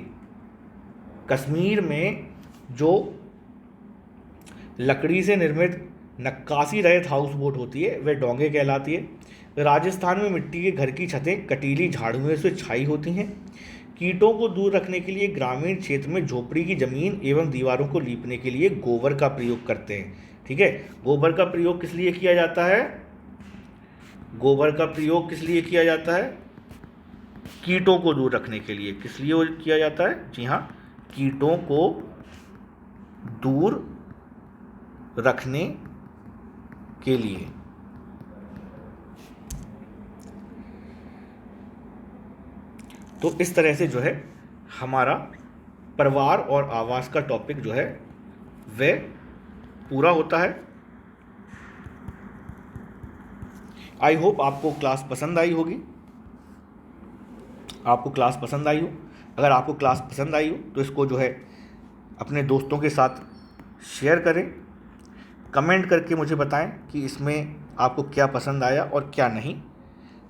कश्मीर में जो लकड़ी से निर्मित नक्काशी रहित हाउस बोट होती है वह डोंगे कहलाती है। राजस्थान में मिट्टी के घर की छतें कटीली झाड़ुओं से छाई होती हैं। कीटों को दूर रखने के लिए ग्रामीण क्षेत्र में झोपड़ी की जमीन एवं दीवारों को लीपने के लिए गोबर का प्रयोग करते हैं। ठीक है, गोबर का प्रयोग किस लिए किया जाता है? गोबर का प्रयोग किस लिए किया जाता है? कीटों को दूर रखने के लिए। किस लिए किया जाता है? जी हाँ, कीटों को दूर रखने के लिए। तो इस तरह से जो है हमारा परिवार और आवास का टॉपिक जो है वह पूरा होता है। आई होप आपको क्लास पसंद आई होगी, आपको क्लास पसंद आई हो। अगर आपको क्लास पसंद आई हो तो इसको जो है अपने दोस्तों के साथ शेयर करें, कमेंट करके मुझे बताएं कि इसमें आपको क्या पसंद आया और क्या नहीं।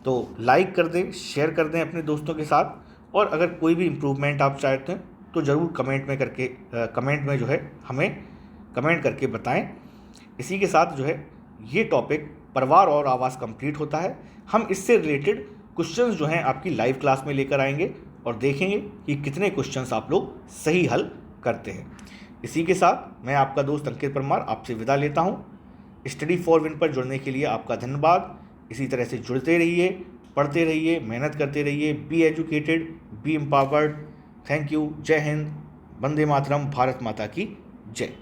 तो लाइक कर दें, शेयर कर दें अपने दोस्तों के साथ, और अगर कोई भी इम्प्रूवमेंट आप चाहते हैं तो ज़रूर कमेंट में जो है हमें कमेंट करके बताएं। इसी के साथ जो है ये टॉपिक परिवार और आवास कंप्लीट होता है। हम इससे रिलेटेड क्वेश्चंस जो हैं आपकी लाइव क्लास में लेकर आएंगे और देखेंगे कि कितने क्वेश्चंस आप लोग सही हल करते हैं। इसी के साथ मैं आपका दोस्त अंकित परमार आपसे विदा लेता हूँ। स्टडी फॉर विन पर जुड़ने के लिए आपका धन्यवाद। इसी तरह से जुड़ते रहिए, पढ़ते रहिए, मेहनत करते रहिए। B educated, be empowered. Thank you. जय हिंद, वंदे मातरम, भारत माता की जय।